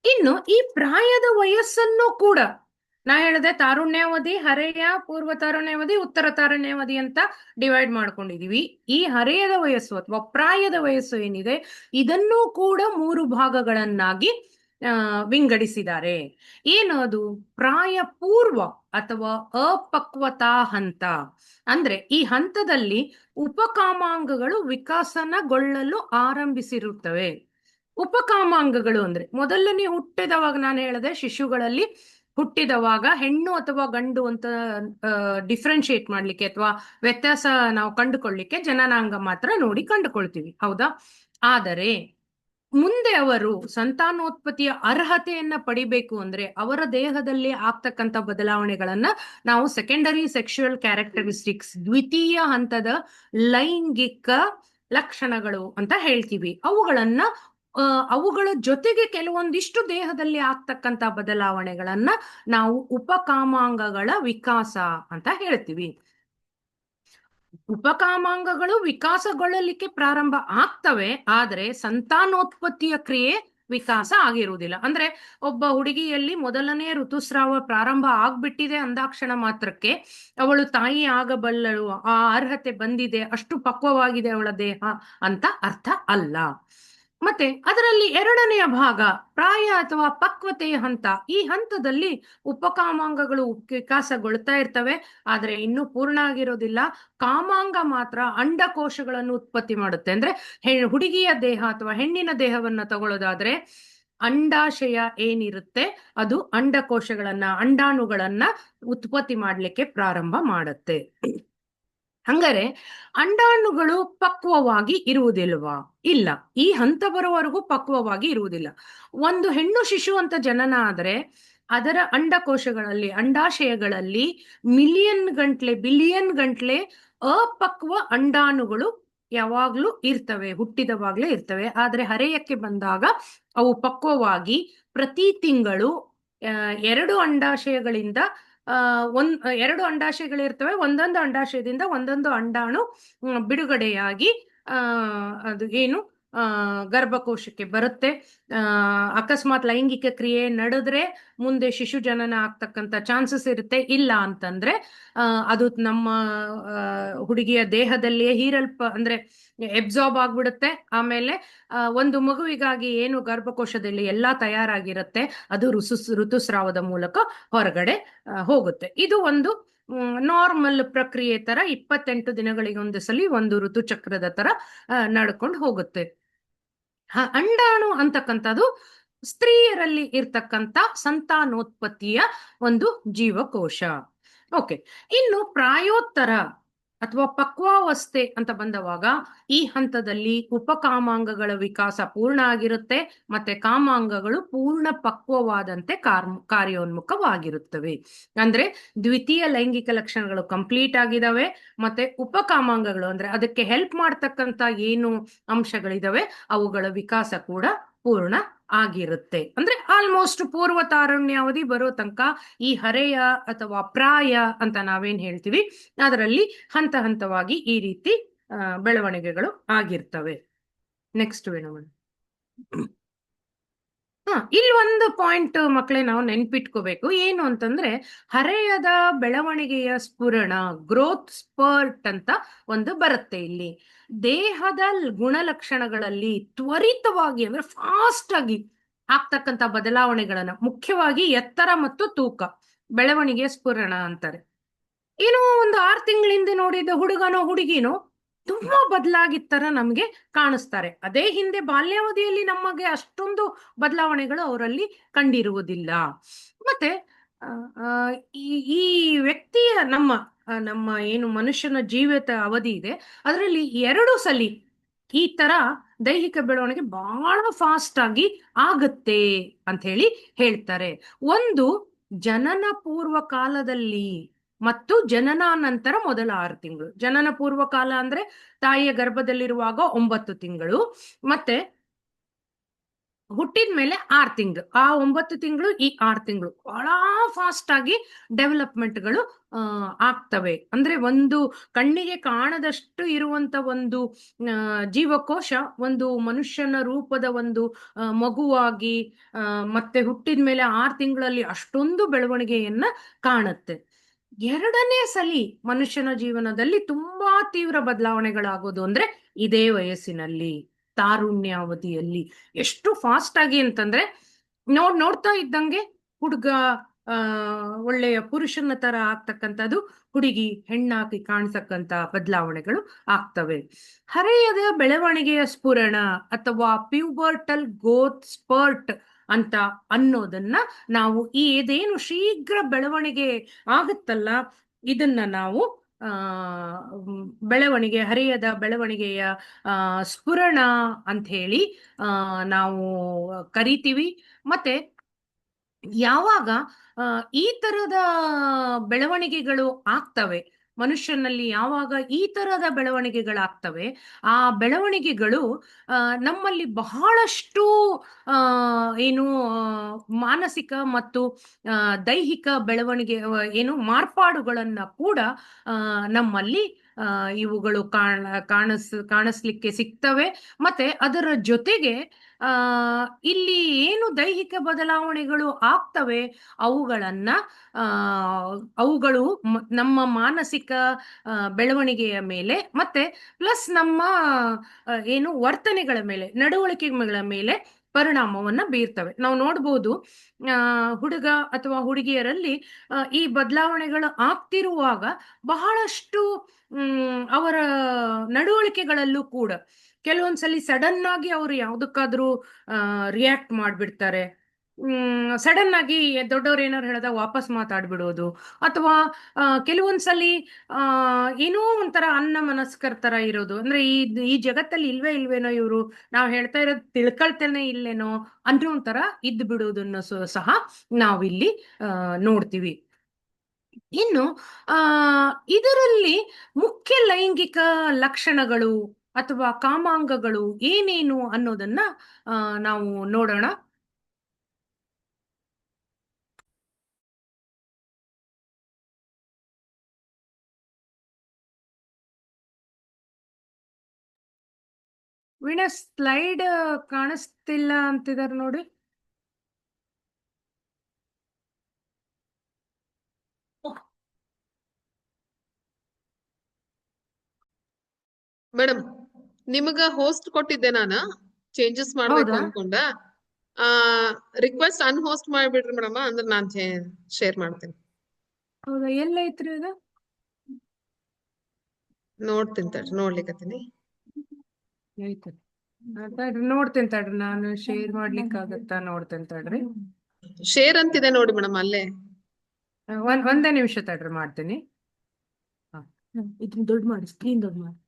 ಇನ್ನು ಈ ಪ್ರಾಯದ ವಯಸ್ಸನ್ನು ಕೂಡ ನಾ ಹೇಳಿದೆ, ತಾರುಣ್ಯಾವಧಿ, ಹರೆಯ, ಪೂರ್ವ ತಾರುಣ್ಯಾವಧಿ, ಉತ್ತರ ತಾರುಣ್ಯಾವಧಿ ಅಂತ ಡಿವೈಡ್ ಮಾಡ್ಕೊಂಡಿದೀವಿ. ಈ ಹರೆಯದ ವಯಸ್ಸು ಅಥವಾ ಪ್ರಾಯದ ವಯಸ್ಸು ಏನಿದೆ, ಇದನ್ನೂ ಕೂಡ 3 ಭಾಗಗಳನ್ನಾಗಿ ವಿಂಗಡಿಸಿದ್ದಾರೆ. ಏನದು? ಪ್ರಾಯ ಪೂರ್ವ ಅಥವಾ ಅಪಕ್ವತಾ ಹಂತ. ಅಂದ್ರೆ ಈ ಹಂತದಲ್ಲಿ ಉಪಕಾಮಾಂಗಗಳು ವಿಕಸನಗೊಳ್ಳಲು ಆರಂಭಿಸಿರುತ್ತವೆ. ಉಪಕಾಮಾಂಗಗಳು ಅಂದ್ರೆ ಮೊದಲನೇ ಹುಟ್ಟಿದವಾಗ ನಾನು ಹೇಳಿದೆ, ಶಿಶುಗಳಲ್ಲಿ ಹುಟ್ಟಿದವಾಗ ಹೆಣ್ಣು ಅಥವಾ ಗಂಡು ಅಂತ ಡಿಫ್ರೆನ್ಶಿಯೇಟ್ ಮಾಡ್ಲಿಕ್ಕೆ ಅಥವಾ ವ್ಯತ್ಯಾಸ ನಾವು ಕಂಡುಕೊಳ್ಳಿಕ್ಕೆ ಜನನಾಂಗ ಮಾತ್ರ ನೋಡಿ ಕಂಡುಕೊಳ್ತೀವಿ, ಹೌದಾ? ಆದರೆ ಮುಂದೆ ಅವರು ಸಂತಾನೋತ್ಪತ್ತಿಯ ಅರ್ಹತೆಯನ್ನ ಪಡಿಬೇಕು ಅಂದ್ರೆ ಅವರ ದೇಹದಲ್ಲಿ ಆಗ್ತಕ್ಕಂಥ ಬದಲಾವಣೆಗಳನ್ನ ನಾವು ಸೆಕೆಂಡರಿ ಸೆಕ್ಷುಯಲ್ ಕ್ಯಾರೆಕ್ಟರಿಸ್ಟಿಕ್ಸ್, ದ್ವಿತೀಯ ಹಂತದ ಲೈಂಗಿಕ ಲಕ್ಷಣಗಳು ಅಂತ ಹೇಳ್ತೀವಿ. ಅವುಗಳ ಜೊತೆಗೆ ಕೆಲವೊಂದಿಷ್ಟು ದೇಹದಲ್ಲಿ ಆಗ್ತಕ್ಕಂಥ ಬದಲಾವಣೆಗಳನ್ನ ನಾವು ಉಪಕಾಮಾಂಗಗಳ ವಿಕಾಸ ಅಂತ ಹೇಳ್ತೀವಿ. ಉಪಕಾಮಾಂಗಗಳು ವಿಕಾಸಗೊಳ್ಳಲಿಕ್ಕೆ ಪ್ರಾರಂಭ ಆಗ್ತವೆ, ಆದರೆ ಸಂತಾನೋತ್ಪತ್ತಿಯ ಕ್ರಿಯೆ ವಿಕಾಸ ಆಗಿರುವುದಿಲ್ಲ. ಅಂದ್ರೆ ಒಬ್ಬ ಹುಡುಗಿಯಲ್ಲಿ ಮೊದಲನೇ ಋತುಸ್ರಾವ ಪ್ರಾರಂಭ ಆಗ್ಬಿಟ್ಟಿದೆ ಅಂದಾಕ್ಷಣ ಮಾತ್ರಕ್ಕೆ ಅವಳು ತಾಯಿ ಆಗಬಲ್ಲಳು, ಆ ಅರ್ಹತೆ ಬಂದಿದೆ, ಅಷ್ಟು ಪಕ್ವವಾಗಿದೆ ಅವಳ ದೇಹ ಅಂತ ಅರ್ಥ ಅಲ್ಲ. ಮತ್ತೆ ಅದರಲ್ಲಿ ಎರಡನೆಯ ಭಾಗ ಪ್ರಾಯ ಅಥವಾ ಪಕ್ವತೆಯ ಹಂತ. ಈ ಹಂತದಲ್ಲಿ ಉಪಕಾಮಾಂಗಗಳು ವಿಕಾಸಗೊಳ್ತಾ ಇರ್ತವೆ, ಆದ್ರೆ ಇನ್ನೂ ಪೂರ್ಣ ಆಗಿರೋದಿಲ್ಲ. ಕಾಮಾಂಗ ಮಾತ್ರ ಅಂಡಕೋಶಗಳನ್ನು ಉತ್ಪತ್ತಿ ಮಾಡುತ್ತೆ. ಅಂದ್ರೆ ಹುಡುಗಿಯ ದೇಹ ಅಥವಾ ಹೆಣ್ಣಿನ ದೇಹವನ್ನ ತಗೊಳ್ಳೋದಾದ್ರೆ ಅಂಡಾಶಯ ಏನಿರುತ್ತೆ ಅದು ಅಂಡಕೋಶಗಳನ್ನ, ಅಂಡಾಣುಗಳನ್ನ ಉತ್ಪತ್ತಿ ಮಾಡ್ಲಿಕ್ಕೆ ಪ್ರಾರಂಭ ಮಾಡುತ್ತೆ. ಹಂಗಾರೆ ಅಂಡಾಣುಗಳು ಪಕ್ವವಾಗಿ ಇರುವುದಿಲ್ವಾ? ಇಲ್ಲ, ಈ ಹಂತ ಬರುವವರೆಗೂ ಪಕ್ವವಾಗಿ ಇರುವುದಿಲ್ಲ. ಒಂದು ಹೆಣ್ಣು ಶಿಶು ಅಂತ ಜನನ ಆದ್ರೆ ಅದರ ಅಂಡಕೋಶಗಳಲ್ಲಿ, ಅಂಡಾಶಯಗಳಲ್ಲಿ ಮಿಲಿಯನ್ ಗಂಟ್ಲೆ, ಬಿಲಿಯನ್ ಗಂಟ್ಲೆ ಅಪಕ್ವ ಅಂಡಾಣುಗಳು ಯಾವಾಗ್ಲೂ ಇರ್ತವೆ, ಹುಟ್ಟಿದವಾಗ್ಲೇ ಇರ್ತವೆ. ಆದ್ರೆ ಹರೆಯಕ್ಕೆ ಬಂದಾಗ ಅವು ಪಕ್ವವಾಗಿ ಪ್ರತಿ ತಿಂಗಳು 2 ಅಂಡಾಶಯಗಳಿಂದ ಎರಡು ಅಂಡಾಶಯಗಳಿರ್ತವೆ, ಒಂದೊಂದು ಅಂಡಾಶಯದಿಂದ ಒಂದೊಂದು ಅಂಡಾಣು ಬಿಡುಗಡೆಯಾಗಿ ಅದು ಏನು ಗರ್ಭಕೋಶಕ್ಕೆ ಬರುತ್ತೆ. ಅಕಸ್ಮಾತ್ ಲೈಂಗಿಕ ಕ್ರಿಯೆ ನಡೆದ್ರೆ ಮುಂದೆ ಶಿಶು ಜನನ ಆಗ್ತಕ್ಕಂಥ ಚಾನ್ಸಸ್ ಇರುತ್ತೆ. ಇಲ್ಲ ಅಂತಂದ್ರೆ ಅದು ನಮ್ಮ ಹುಡುಗಿಯ ದೇಹದಲ್ಲಿಯೇ ಅಂದ್ರೆ ಎಬ್ಸಾರ್ಬ್ ಆಗ್ಬಿಡುತ್ತೆ. ಆಮೇಲೆ ಒಂದು ಮಗುವಿಗಾಗಿ ಏನು ಗರ್ಭಕೋಶದಲ್ಲಿ ಎಲ್ಲಾ ತಯಾರಾಗಿರುತ್ತೆ ಅದು ಋತುಸ್ರಾವದ ಮೂಲಕ ಹೊರಗಡೆ ಹೋಗುತ್ತೆ. ಇದು ಒಂದು ನಾರ್ಮಲ್ ಪ್ರಕ್ರಿಯೆ ತರ 28 ದಿನಗಳಿಗೆ ಒಂದು ಸಲ ಒಂದು ಋತುಚಕ್ರದ ತರ ನಡ್ಕೊಂಡು ಹೋಗುತ್ತೆ. ಅಂಡಾಣು ಅಂತಕ್ಕಂಥದ್ದು ಸ್ತ್ರೀಯರಲ್ಲಿ ಇರ್ತಕ್ಕಂಥ ಸಂತಾನೋತ್ಪತ್ತಿಯ ಒಂದು ಜೀವಕೋಶ. ಓಕೆ, ಇನ್ನು ಪ್ರಾಯೋತ್ತರ ಅಥವಾ ಪಕ್ವಾವಸ್ಥೆ ಅಂತ ಬಂದವಾಗ ಈ ಹಂತದಲ್ಲಿ ಉಪಕಾಮಾಂಗಗಳ ವಿಕಾಸ ಪೂರ್ಣ ಆಗಿರುತ್ತೆ, ಮತ್ತೆ ಕಾಮಾಂಗಗಳು ಪೂರ್ಣ ಪಕ್ವವಾದಂತೆ ಕಾರ್ಯೋನ್ಮುಖವಾಗಿರುತ್ತವೆ. ಅಂದ್ರೆ ದ್ವಿತೀಯ ಲೈಂಗಿಕ ಲಕ್ಷಣಗಳು ಕಂಪ್ಲೀಟ್ ಆಗಿದಾವೆ, ಮತ್ತೆ ಉಪಕಾಮಾಂಗಗಳು ಅಂದ್ರೆ ಅದಕ್ಕೆ ಹೆಲ್ಪ್ ಮಾಡ್ತಕ್ಕಂಥ ಏನು ಅಂಶಗಳಿದಾವೆ ಅವುಗಳ ವಿಕಾಸ ಕೂಡ ಪೂರ್ಣ ಆಗಿರುತ್ತೆ. ಅಂದ್ರೆ ಆಲ್ಮೋಸ್ಟ್ ಪೂರ್ವ ತಾರುಣ್ಯಾವಧಿ ಬರೋ ತನಕ ಈ ಹರೆಯ ಅಥವಾ ಪ್ರಾಯ ಅಂತ ನಾವೇನ್ ಹೇಳ್ತೀವಿ ಅದರಲ್ಲಿ ಹಂತ ಹಂತವಾಗಿ ಈ ರೀತಿ ಬೆಳವಣಿಗೆಗಳು ಆಗಿರ್ತವೆ. ನೆಕ್ಸ್ಟ್ ವೇಣುಗಳು. ಇಲ್ಲಿ ಒಂದು ಪಾಯಿಂಟ್ ಮಕ್ಕಳೇ ನಾವು ನೆನ್ಪಿಟ್ಕೋಬೇಕು. ಏನು ಅಂತಂದ್ರೆ ಹರೆಯದ ಬೆಳವಣಿಗೆಯ ಸ್ಫುರಣ, ಗ್ರೋತ್ ಸ್ಪರ್ಟ್ ಅಂತ ಒಂದು ಬರುತ್ತೆ. ಇಲ್ಲಿ ದೇಹದ ಗುಣಲಕ್ಷಣಗಳಲ್ಲಿ ತ್ವರಿತವಾಗಿ ಅಂದ್ರೆ ಫಾಸ್ಟ್ ಆಗಿ ಆಗ್ತಕ್ಕಂಥ ಬದಲಾವಣೆಗಳನ್ನ, ಮುಖ್ಯವಾಗಿ ಎತ್ತರ ಮತ್ತು ತೂಕ ಬೆಳವಣಿಗೆಯ ಸ್ಫುರಣ ಅಂತಾರೆ. ಏನೋ ಒಂದು 6 ತಿಂಗಳ ಹಿಂದೆ ನೋಡಿದ ಹುಡುಗನೋ ಹುಡುಗಿನೋ ತುಂಬಾ ಬದಲಾಗಿತ್ತರ ನಮ್ಗೆ ಕಾಣಿಸ್ತಾರೆ. ಅದೇ ಹಿಂದೆ ಬಾಲ್ಯಾವಧಿಯಲ್ಲಿ ನಮಗೆ ಅಷ್ಟೊಂದು ಬದಲಾವಣೆಗಳು ಅವರಲ್ಲಿ ಕಂಡಿರುವುದಿಲ್ಲ. ಮತ್ತೆ ಈ ವ್ಯಕ್ತಿಯ ನಮ್ಮ ಏನು ಮನುಷ್ಯನ ಜೀವಿತ ಅವಧಿ ಇದೆ ಅದರಲ್ಲಿ 2 ಸಲ ಈ ತರ ದೈಹಿಕ ಬೆಳವಣಿಗೆ ಬಹಳ ಫಾಸ್ಟ್ ಆಗಿ ಆಗುತ್ತೆ ಅಂತ ಹೇಳ್ತಾರೆ. ಒಂದು ಜನನ ಪೂರ್ವ ಕಾಲದಲ್ಲಿ ಮತ್ತು ಜನನಾನಂತರ ಮೊದಲ 6 ತಿಂಗಳು. ಜನನ ಪೂರ್ವ ಕಾಲ ಅಂದ್ರೆ ತಾಯಿಯ ಗರ್ಭದಲ್ಲಿರುವಾಗ 9 ತಿಂಗಳು, ಮತ್ತೆ ಹುಟ್ಟಿದ ಮೇಲೆ 6 ತಿಂಗಳು. ಆ 9 ತಿಂಗಳು ಈ 6 ತಿಂಗಳು ಬಹಳ ಫಾಸ್ಟ್ ಆಗಿ ಡೆವಲಪ್ಮೆಂಟ್ಗಳು ಆಗ್ತವೆ. ಅಂದ್ರೆ ಒಂದು ಕಣ್ಣಿಗೆ ಕಾಣದಷ್ಟು ಇರುವಂತ ಒಂದು ಜೀವಕೋಶ ಒಂದು ಮನುಷ್ಯನ ರೂಪದ ಒಂದು ಮಗುವಾಗಿ ಮತ್ತೆ ಹುಟ್ಟಿದ ಮೇಲೆ 6 ತಿಂಗಳಲ್ಲಿ ಅಷ್ಟೊಂದು ಬೆಳವಣಿಗೆಯನ್ನ ಕಾಣುತ್ತೆ. 2ನೇ ಸಲಿ ಮನುಷ್ಯನ ಜೀವನದಲ್ಲಿ ತುಂಬಾ ತೀವ್ರ ಬದಲಾವಣೆಗಳಾಗೋದು ಅಂದ್ರೆ ಇದೇ ವಯಸ್ಸಿನಲ್ಲಿ, ತಾರುಣ್ಯಾವಧಿಯಲ್ಲಿ. ಎಷ್ಟು ಫಾಸ್ಟ್ ಆಗಿ ಅಂತಂದ್ರೆ ನೋಡ್ತಾ ಇದ್ದಂಗೆ ಹುಡುಗ ಒಳ್ಳೆಯ ಪುರುಷನ ತರ ಆಗ್ತಕ್ಕಂಥದ್ದು, ಹುಡುಗಿ ಹೆಣ್ಣಾಗಿ ಕಾಣಿಸಕ್ಕಂತ ಬದಲಾವಣೆಗಳು ಆಗ್ತವೆ. ಹರೆಯದ ಬೆಳವಣಿಗೆಯ ಸ್ಫುರಣ ಅಥವಾ ಪ್ಯೂಬರ್ಟಲ್ ಗ್ರೋತ್ ಸ್ಪರ್ಟ್ ಅಂತ ಅನ್ನೋದನ್ನ ನಾವು ಇದೇನು ಶೀಘ್ರ ಬೆಳವಣಿಗೆ ಆಗುತ್ತಲ್ಲ ಇದನ್ನ ನಾವು ಬೆಳವಣಿಗೆ, ಹರೆಯದ ಬೆಳವಣಿಗೆಯ ಸ್ಫುರಣ ಅಂತ ಹೇಳಿ ನಾವು ಕರಿತೀವಿ. ಮತ್ತೆ ಯಾವಾಗ ಈ ತರದ ಬೆಳವಣಿಗೆಗಳು ಆಗ್ತವೆ ಮನುಷ್ಯನಲ್ಲಿ, ಯಾವಾಗ ಈ ತರದ ಬೆಳವಣಿಗೆಗಳಾಗ್ತವೆ ಆ ಬೆಳವಣಿಗೆಗಳು ನಮ್ಮಲ್ಲಿ ಬಹಳಷ್ಟು ಏನು ಮಾನಸಿಕ ಮತ್ತು ದೈಹಿಕ ಬೆಳವಣಿಗೆ ಏನು ಮಾರ್ಪಾಡುಗಳನ್ನ ಕೂಡ ನಮ್ಮಲ್ಲಿ ಇವುಗಳು ಕಾಣಿಸ್ಲಿಕ್ಕೆ ಸಿಗ್ತವೆ. ಮತ್ತೆ ಅದರ ಜೊತೆಗೆ ಆ ಇಲ್ಲಿ ಏನು ದೈಹಿಕ ಬದಲಾವಣೆಗಳು ಆಗ್ತವೆ ಅವುಗಳನ್ನ ಆ ಅವುಗಳು ನಮ್ಮ ಮಾನಸಿಕ ಬೆಳವಣಿಗೆಯ ಮೇಲೆ ಮತ್ತೆ ಪ್ಲಸ್ ನಮ್ಮ ಏನು ವರ್ತನೆಗಳ ಮೇಲೆ, ನಡವಳಿಕೆಗಳ ಮೇಲೆ ಪರಿಣಾಮವನ್ನ ಬೀರ್ತವೆ. ನಾವು ನೋಡ್ಬೋದು ಹುಡುಗ ಅಥವಾ ಹುಡುಗಿಯರಲ್ಲಿ ಈ ಬದಲಾವಣೆಗಳು ಆಗ್ತಿರುವಾಗ ಬಹಳಷ್ಟು ಅವರ ನಡವಳಿಕೆಗಳಲ್ಲೂ ಕೂಡ ಕೆಲವೊಂದ್ಸಲಿ ಸಡನ್ ಆಗಿ ಅವರು ಯಾವುದಕ್ಕಾದ್ರೂ ರಿಯಾಕ್ಟ್ ಮಾಡ್ಬಿಡ್ತಾರೆ. ಸಡನ್ ಆಗಿ ದೊಡ್ಡವ್ರು ಏನಾರು ಹೇಳಿದಾಗ ವಾಪಸ್ ಮಾತಾಡ್ಬಿಡೋದು, ಅಥವಾ ಕೆಲವೊಂದ್ಸಲಿ ಏನೋ ಒಂಥರ ಅನ್ನ ಮನಸ್ಕರ ತರ ಇರೋದು. ಅಂದ್ರೆ ಈ ಜಗತ್ತಲ್ಲಿ ಇಲ್ವೇನೋ ಇವರು, ನಾವು ಹೇಳ್ತಾ ಇರೋದು ತಿಳ್ಕೊಳ್ತೇನೆ ಇಲ್ಲೇನೋ ಅನ್ನೋ ಒಂಥರ ಇದ್ದು ಬಿಡೋದನ್ನು ಸಹ ನಾವಿಲ್ಲಿ ನೋಡ್ತೀವಿ. ಇನ್ನು ಇದರಲ್ಲಿ ಮುಖ್ಯ ಲೈಂಗಿಕ ಲಕ್ಷಣಗಳು ಅಥವಾ ಕಾಮಾಂಗಗಳು ಏನೇನು ಅನ್ನೋದನ್ನ ನಾವು ನೋಡೋಣ. ವೀಣಾ, ಸ್ಲೈಡ್ ಕಾಣಿಸ್ತಿಲ್ಲ ಅಂತಿದಾರೆ ನೋಡಿ.
ಮೇಡಮ್, ನಿಮಗ ಹೋಸ್ಟ್ ಕೊಟ್ಟಿದ್ದೆ ನಾನು, ಚೇಂಜಸ್ ಮಾಡ್ಬೇಕು
ಹೌದಾ?
ಅನ್ಕೊಂಡ. ರಿಕ್ವೆಸ್ಟ್ ಅನ್ಹೋಸ್ಟ್ ಮಾಡ್ಬಿಡ್ರಿ ಮೇಡಮ್, ಅಂದ್ರೆ ನಾನ್ ಶೇರ್ ಮಾಡ್ತೀನಿ.
ಹೌದಾ, ಎಲ್ಲೈತ್ರಿ ಅದು?
ನೋಡ್ತೀನಿ ತಡ್ರಿ, ನೋಡ್ಲಿಕತ್ತೀನಿ.
ನೋಡ್ತೇನೆ ತಡ್ರಿ, ನಾನು ಶೇರ್ ಮಾಡ್ಲಿಕ್ಕೆ ಆಗತ್ತಾ ನೋಡ್ತೇನೆ ತಡ್ರಿ.
ಶೇರ್ ಅಂತಿದೆ ನೋಡಿ ಮೇಡಮ್, ಅಲ್ಲೇ.
ಒಂದೇ ನಿಮಿಷ ತಡ್ರಿ, ಮಾಡ್ತೀನಿ. ಇದನ್ನ ದೊಡ್ಡ ಮಾಡಿ, ಸ್ಕ್ರೀನ್ ದೊಡ್ಡ ಮಾಡಿ.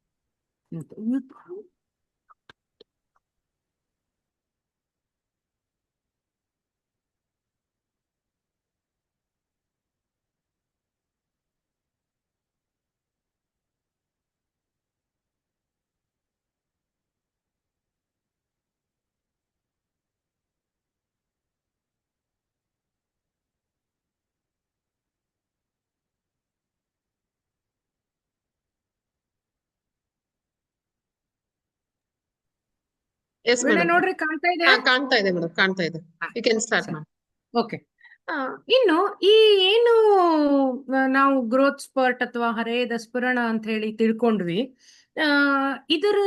Yes
Veena
madam.
ನೋಡ್ರಿ, ಕಾಣ್ತಾ ಇದೆ?
ಕಾಣ್ತಾ ಇದೆ ಮೇಡಮ್, ಕಾಣ್ತಾ ಇದೆ. ಯು ಕ್ಯಾನ್ ಸ್ಟಾರ್ಟ್ ಮಾಡಿ.
ಓಕೆ. ಇನ್ನು ಈ ಏನು ನಾವು ಗ್ರೋತ್ ಸ್ಪರ್ಟ್ ಅಥವಾ ಹರೆಯದ ಸ್ಫುರಣ ಅಂತ ಹೇಳಿ ತಿಳ್ಕೊಂಡ್ವಿ. ಇದರ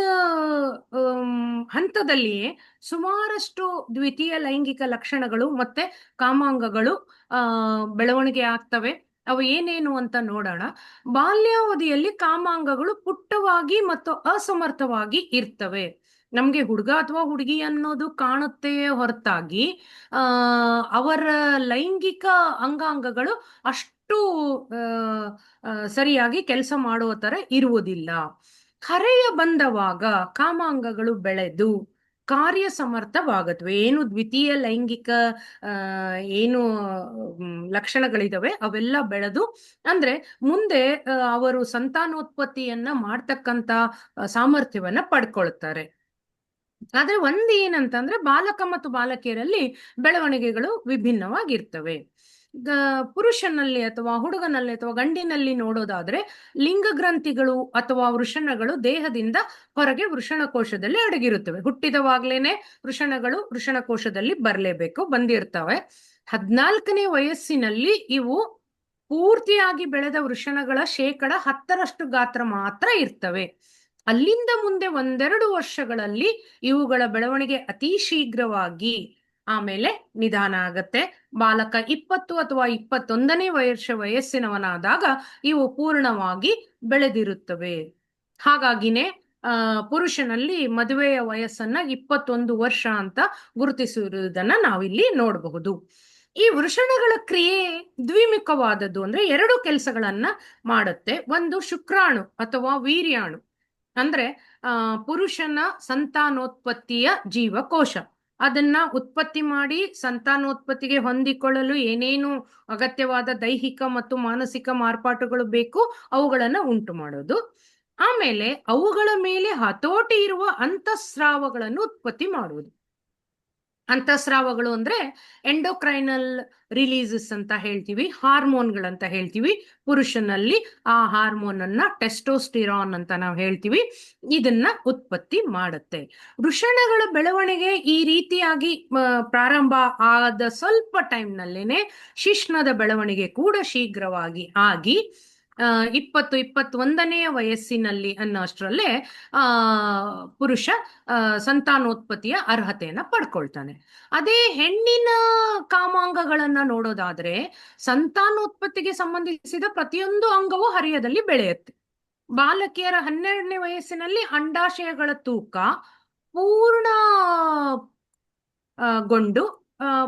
ಹಂತದಲ್ಲಿಯೇ ಸುಮಾರಷ್ಟು ದ್ವಿತೀಯ ಲೈಂಗಿಕ ಲಕ್ಷಣಗಳು ಮತ್ತೆ ಕಾಮಾಂಗಗಳು ಬೆಳವಣಿಗೆ ಆಗ್ತವೆ. ಅವು ಏನೇನು ಅಂತ ನೋಡೋಣ. ಬಾಲ್ಯಾವಧಿಯಲ್ಲಿ ಕಾಮಾಂಗಗಳು ಪುಟ್ಟವಾಗಿ ಮತ್ತು ಅಸಮರ್ಥವಾಗಿ ಇರ್ತವೆ. ನಮ್ಗೆ ಹುಡುಗ ಅಥವಾ ಹುಡುಗಿ ಅನ್ನೋದು ಕಾಣುತ್ತೆ ಹೊರತಾಗಿ ಅವರ ಲೈಂಗಿಕ ಅಂಗಾಂಗಗಳು ಅಷ್ಟು ಸರಿಯಾಗಿ ಕೆಲಸ ಮಾಡುವ ತರ ಇರುವುದಿಲ್ಲ. ಹರೆಯ ಬಂದವಾಗ ಕಾಮಾಂಗಗಳು ಬೆಳೆದು ಕಾರ್ಯ ಸಮರ್ಥವಾಗತ್ವೆ. ಏನು ದ್ವಿತೀಯ ಲೈಂಗಿಕ ಏನು ಲಕ್ಷಣಗಳಿದಾವೆ ಅವೆಲ್ಲ ಬೆಳೆದು, ಅಂದ್ರೆ ಮುಂದೆ ಅವರು ಸಂತಾನೋತ್ಪತ್ತಿಯನ್ನ ಮಾಡ್ತಕ್ಕಂತ ಸಾಮರ್ಥ್ಯವನ್ನ ಪಡ್ಕೊಳ್ತಾರೆ. ಆದ್ರೆ ಒಂದೇನಂತಂದ್ರೆ ಬಾಲಕ ಮತ್ತು ಬಾಲಕಿಯರಲ್ಲಿ ಬೆಳವಣಿಗೆಗಳು ವಿಭಿನ್ನವಾಗಿರ್ತವೆ. ಪುರುಷನಲ್ಲಿ ಅಥವಾ ಹುಡುಗನಲ್ಲಿ ಅಥವಾ ಗಂಡಿನಲ್ಲಿ ನೋಡೋದಾದ್ರೆ ಲಿಂಗ ಗ್ರಂಥಿಗಳು ಅಥವಾ ವೃಷಣಗಳು ದೇಹದಿಂದ ಹೊರಗೆ ವೃಷಣಕೋಶದಲ್ಲಿ ಅಡಗಿರುತ್ತವೆ. ಹುಟ್ಟಿದವಾಗ್ಲೇನೆ ವೃಷಣಗಳು ವೃಷಣಕೋಶದಲ್ಲಿ ಬರಲೇಬೇಕು, ಬಂದಿರ್ತವೆ. 14ನೇ ವಯಸ್ಸಿನಲ್ಲಿ ಇವು ಪೂರ್ತಿಯಾಗಿ ಬೆಳೆದ ವೃಷಣಗಳ 10% ಗಾತ್ರ ಮಾತ್ರ ಇರ್ತವೆ. ಅಲ್ಲಿಂದ ಮುಂದೆ 1-2 ವರ್ಷಗಳಲ್ಲಿ ಇವುಗಳ ಬೆಳವಣಿಗೆ ಅತಿ ಶೀಘ್ರವಾಗಿ ಆಮೇಲೆ ನಿಧಾನ ಆಗತ್ತೆ. ಬಾಲಕ 20 ಅಥವಾ 21ನೇ ವಯಸ್ಸಿನವನಾದಾಗ ಇವು ಪೂರ್ಣವಾಗಿ ಬೆಳೆದಿರುತ್ತವೆ. ಹಾಗಾಗಿನೇ ಪುರುಷನಲ್ಲಿ ಮದುವೆಯ ವಯಸ್ಸನ್ನ 21 ವರ್ಷ ಅಂತ ಗುರುತಿಸಿರುವುದನ್ನ ನಾವಿಲ್ಲಿ ನೋಡಬಹುದು. ಈ ವೃಷಣಗಳ ಕ್ರಿಯೆ ದ್ವಿಮುಖವಾದದ್ದು, ಅಂದ್ರೆ 2 ಕೆಲಸಗಳನ್ನ ಮಾಡುತ್ತೆ. ಒಂದು ಶುಕ್ರಾಣು ಅಥವಾ ವೀರ್ಯಾಣು, ಅಂದ್ರೆ ಪುರುಷನ ಸಂತಾನೋತ್ಪತ್ತಿಯ ಜೀವಕೋಶ. ಅದನ್ನ ಉತ್ಪತ್ತಿ ಮಾಡಿ ಸಂತಾನೋತ್ಪತ್ತಿಗೆ ಹೊಂದಿಕೊಳ್ಳಲು ಏನೇನು ಅಗತ್ಯವಾದ ದೈಹಿಕ ಮತ್ತು ಮಾನಸಿಕ ಮಾರ್ಪಾಟುಗಳು ಬೇಕು ಅವುಗಳನ್ನ ಉಂಟು ಮಾಡೋದು. ಆಮೇಲೆ ಅವುಗಳ ಮೇಲೆ ಹತೋಟಿ ಇರುವ ಅಂತಃಸ್ರಾವಗಳನ್ನು ಉತ್ಪತ್ತಿ ಮಾಡುವುದು. ಅಂತಃಸ್ರಾವಗಳು ಅಂದ್ರೆ ಎಂಡೋಕ್ರೈನಲ್ ರಿಲೀಸಸ್ ಅಂತ ಹೇಳ್ತೀವಿ, ಹಾರ್ಮೋನ್ಗಳಂತ ಹೇಳ್ತೀವಿ. ಪುರುಷನಲ್ಲಿ ಆ ಹಾರ್ಮೋನ್ ಅನ್ನ ಟೆಸ್ಟೋಸ್ಟಿರಾನ್ ಅಂತ ನಾವು ಹೇಳ್ತೀವಿ, ಇದನ್ನ ಉತ್ಪತ್ತಿ ಮಾಡುತ್ತೆ. ವೃಷಣಗಳ ಬೆಳವಣಿಗೆ ಈ ರೀತಿಯಾಗಿ ಪ್ರಾರಂಭ ಆದ ಸ್ವಲ್ಪ ಟೈಮ್ನಲ್ಲೇನೆ ಶಿಶ್ನದ ಬೆಳವಣಿಗೆ ಕೂಡ ಶೀಘ್ರವಾಗಿ ಆಗಿ 21ನೇ ವಯಸ್ಸಿನಲ್ಲಿ ಅನ್ನೋಷ್ಟರಲ್ಲೇ ಪುರುಷ ಸಂತಾನೋತ್ಪತ್ತಿಯ ಅರ್ಹತೆಯನ್ನ ಪಡ್ಕೊಳ್ತಾನೆ. ಅದೇ ಹೆಣ್ಣಿನ ಕಾಮಾಂಗಗಳನ್ನ ನೋಡೋದಾದ್ರೆ ಸಂತಾನೋತ್ಪತ್ತಿಗೆ ಸಂಬಂಧಿಸಿದ ಪ್ರತಿಯೊಂದು ಅಂಗವೂ ಹರಿಯದಲ್ಲಿ ಬೆಳೆಯುತ್ತೆ. ಬಾಲಕಿಯರ 12ನೇ ವಯಸ್ಸಿನಲ್ಲಿ ಅಂಡಾಶಯಗಳ ತೂಕ ಪೂರ್ಣ ಗೊಂಡು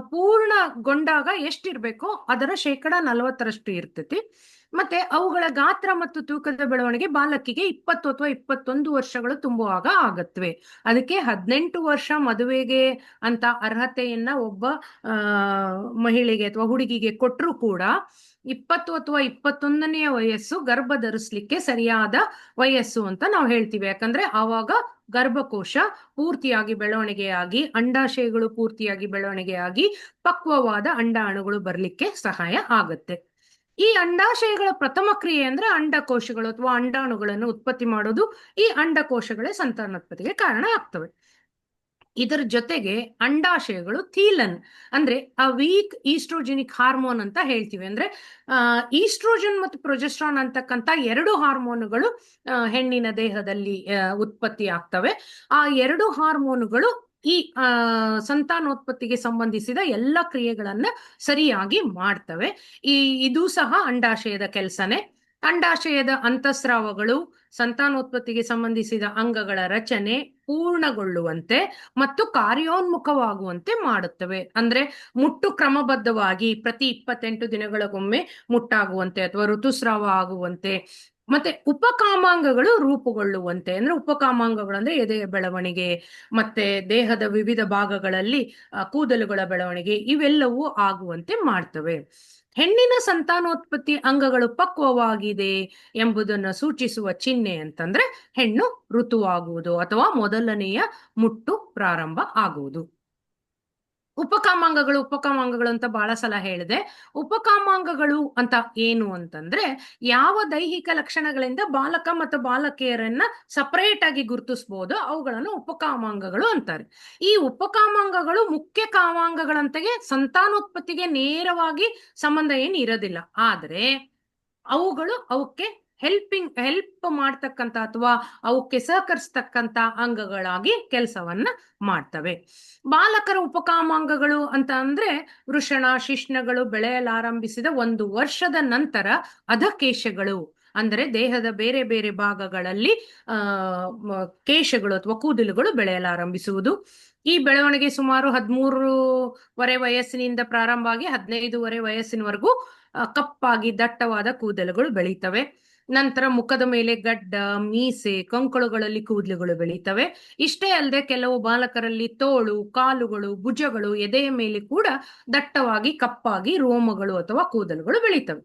ಪೂರ್ಣಗೊಂಡಾಗ ಎಷ್ಟಿರ್ಬೇಕೋ ಅದರ 40% ಇರ್ತೈತಿ. ಮತ್ತೆ ಅವುಗಳ ಗಾತ್ರ ಮತ್ತು ತೂಕದ ಬೆಳವಣಿಗೆ ಬಾಲಕಿಗೆ 20 ಅಥವಾ 21 ವರ್ಷಗಳು ತುಂಬುವಾಗ ಆಗತ್ವೆ. ಅದಕ್ಕೆ 18 ವರ್ಷ ಮದುವೆಗೆ ಅಂತ ಅರ್ಹತೆಯನ್ನ ಒಬ್ಬ ಮಹಿಳೆಗೆ ಅಥವಾ ಹುಡುಗಿಗೆ ಕೊಟ್ಟರು ಕೂಡ 20 ಅಥವಾ 21ನೇ ವಯಸ್ಸು ಗರ್ಭ ಧರಿಸ್ಲಿಕ್ಕೆ ಸರಿಯಾದ ವಯಸ್ಸು ಅಂತ ನಾವು ಹೇಳ್ತೀವಿ. ಯಾಕಂದ್ರೆ ಆವಾಗ ಗರ್ಭಕೋಶ ಪೂರ್ತಿಯಾಗಿ ಬೆಳವಣಿಗೆಯಾಗಿ ಅಂಡಾಶಯಗಳು ಪೂರ್ತಿಯಾಗಿ ಬೆಳವಣಿಗೆಯಾಗಿ ಪಕ್ವವಾದ ಅಂಡಾಣುಗಳು ಬರ್ಲಿಕ್ಕೆ ಸಹಾಯ ಆಗುತ್ತೆ. ಈ ಅಂಡಾಶಯಗಳ ಪ್ರಥಮ ಕ್ರಿಯೆ ಅಂದ್ರೆ ಅಂಡಕೋಶಗಳು ಅಥವಾ ಅಂಡಾಣುಗಳನ್ನು ಉತ್ಪತ್ತಿ ಮಾಡೋದು. ಈ ಅಂಡಕೋಶಗಳೇ ಸಂತಾನೋತ್ಪತ್ತಿಗೆ ಕಾರಣ ಆಗ್ತವೆ. ಇದರ ಜೊತೆಗೆ ಅಂಡಾಶಯಗಳು ಥೀಲನ್ ಅಂದ್ರೆ ಆ ವೀಕ್ ಈಸ್ಟ್ರೋಜೆನಿಕ್ ಹಾರ್ಮೋನ್ ಅಂತ ಹೇಳ್ತೀವಿ. ಅಂದ್ರೆ ಈಸ್ಟ್ರೋಜನ್ ಮತ್ತು ಪ್ರೊಜೆಸ್ಟ್ರಾನ್ ಅಂತಕ್ಕಂಥ 2 ಹಾರ್ಮೋನುಗಳು ಹೆಣ್ಣಿನ ದೇಹದಲ್ಲಿ ಉತ್ಪತ್ತಿ ಆಗ್ತವೆ. ಆ 2 ಹಾರ್ಮೋನುಗಳು ಈ ಸಂತಾನೋತ್ಪತ್ತಿಗೆ ಸಂಬಂಧಿಸಿದ ಎಲ್ಲ ಕ್ರಿಯೆಗಳನ್ನ ಸರಿಯಾಗಿ ಮಾಡ್ತವೆ. ಇದು ಸಹ ಅಂಡಾಶಯದ ಕೆಲಸನೇ. ಅಂಡಾಶಯದ ಅಂತಃಸ್ರಾವಗಳು ಸಂತಾನೋತ್ಪತ್ತಿಗೆ ಸಂಬಂಧಿಸಿದ ಅಂಗಗಳ ರಚನೆ ಪೂರ್ಣಗೊಳ್ಳುವಂತೆ ಮತ್ತು ಕಾರ್ಯೋನ್ಮುಖವಾಗುವಂತೆ ಮಾಡುತ್ತವೆ. ಅಂದ್ರೆ ಮುಟ್ಟು ಕ್ರಮಬದ್ಧವಾಗಿ ಪ್ರತಿ 28 ದಿನಗಳಿಗೊಮ್ಮೆ ಮುಟ್ಟಾಗುವಂತೆ ಅಥವಾ ಋತುಸ್ರಾವ ಆಗುವಂತೆ, ಮತ್ತೆ ಉಪಕಾಮಾಂಗಗಳು ರೂಪುಗೊಳ್ಳುವಂತೆ. ಅಂದ್ರೆ ಉಪಕಾಮಾಂಗಗಳು ಅಂದ್ರೆ ಎದೆಯ ಬೆಳವಣಿಗೆ, ಮತ್ತೆ ದೇಹದ ವಿವಿಧ ಭಾಗಗಳಲ್ಲಿ ಕೂದಲುಗಳ ಬೆಳವಣಿಗೆ, ಇವೆಲ್ಲವೂ ಆಗುವಂತೆ ಮಾಡ್ತವೆ. ಹೆಣ್ಣಿನ ಸಂತಾನೋತ್ಪತ್ತಿ ಅಂಗಗಳು ಪಕ್ವವಾಗಿದೆ ಎಂಬುದನ್ನು ಸೂಚಿಸುವ ಚಿಹ್ನೆ ಅಂತಂದ್ರೆ ಹೆಣ್ಣು ಋತುವಾಗುವುದು ಅಥವಾ ಮೊದಲನೆಯ ಮುಟ್ಟು ಪ್ರಾರಂಭ ಆಗುವುದು. ಉಪಕಾಮಾಂಗಗಳು ಅಂತ ಬಹಳ ಸಲ ಹೇಳಿದೆ. ಉಪಕಾಮಾಂಗಗಳು ಅಂತ ಏನು ಅಂತಂದ್ರೆ ಯಾವ ದೈಹಿಕ ಲಕ್ಷಣಗಳಿಂದ ಬಾಲಕ ಮತ್ತು ಬಾಲಕಿಯರನ್ನ ಸಪರೇಟ್ ಆಗಿ ಗುರುತಿಸಬಹುದು ಅವುಗಳನ್ನು ಉಪಕಾಮಾಂಗಗಳು ಅಂತಾರೆ. ಈ ಉಪಕಾಮಾಂಗಗಳು ಮುಖ್ಯ ಕಾಮಾಂಗಗಳಂತೆಗೆ ಸಂತಾನೋತ್ಪತ್ತಿಗೆ ನೇರವಾಗಿ ಸಂಬಂಧ ಏನು ಇರೋದಿಲ್ಲ, ಆದ್ರೆ ಅವುಗಳು ಅವಕ್ಕೆ ಹೆಲ್ಪ್ ಮಾಡ್ತಕ್ಕಂಥ ಅಥವಾ ಅವಕ್ಕೆ ಸಹಕರಿಸ್ತಕ್ಕಂಥ ಅಂಗಗಳಾಗಿ ಕೆಲಸವನ್ನ ಮಾಡ್ತವೆ. ಬಾಲಕರ ಉಪಕಾಮಾಂಗಗಳು ಅಂತ ಅಂದ್ರೆ ವೃಷಣ ಶಿಶ್ನಗಳು ಬೆಳೆಯಲಾರಂಭಿಸಿದ 1 ವರ್ಷದ ನಂತರ ಅಧಕೇಶಗಳು ಅಂದ್ರೆ ದೇಹದ ಬೇರೆ ಬೇರೆ ಭಾಗಗಳಲ್ಲಿ ಕೇಶಗಳು ಅಥವಾ ಕೂದಲುಗಳು ಬೆಳೆಯಲಾರಂಭಿಸುವುದು. ಈ ಬೆಳವಣಿಗೆ ಸುಮಾರು 13 ವಯಸ್ಸಿನಿಂದ ಪ್ರಾರಂಭ ಆಗಿ 15 ವಯಸ್ಸಿನವರೆಗೂ ಕಪ್ಪಾಗಿ ದಟ್ಟವಾದ ಕೂದಲುಗಳು ಬೆಳೀತವೆ. ನಂತರ ಮುಖದ ಮೇಲೆ ಗಡ್ಡ, ಮೀಸೆ, ಕಂಕುಳುಗಳಲ್ಲಿ ಕೂದಲುಗಳು ಬೆಳೀತವೆ. ಇಷ್ಟೇ ಅಲ್ಲದೆ ಕೆಲವು ಬಾಲಕರಲ್ಲಿ ತೋಳು, ಕಾಲುಗಳು, ಭುಜಗಳು, ಎದೆಯ ಮೇಲೆ ಕೂಡ ದಟ್ಟವಾಗಿ ಕಪ್ಪಾಗಿ ರೋಮಗಳು ಅಥವಾ ಕೂದಲುಗಳು ಬೆಳೀತವೆ.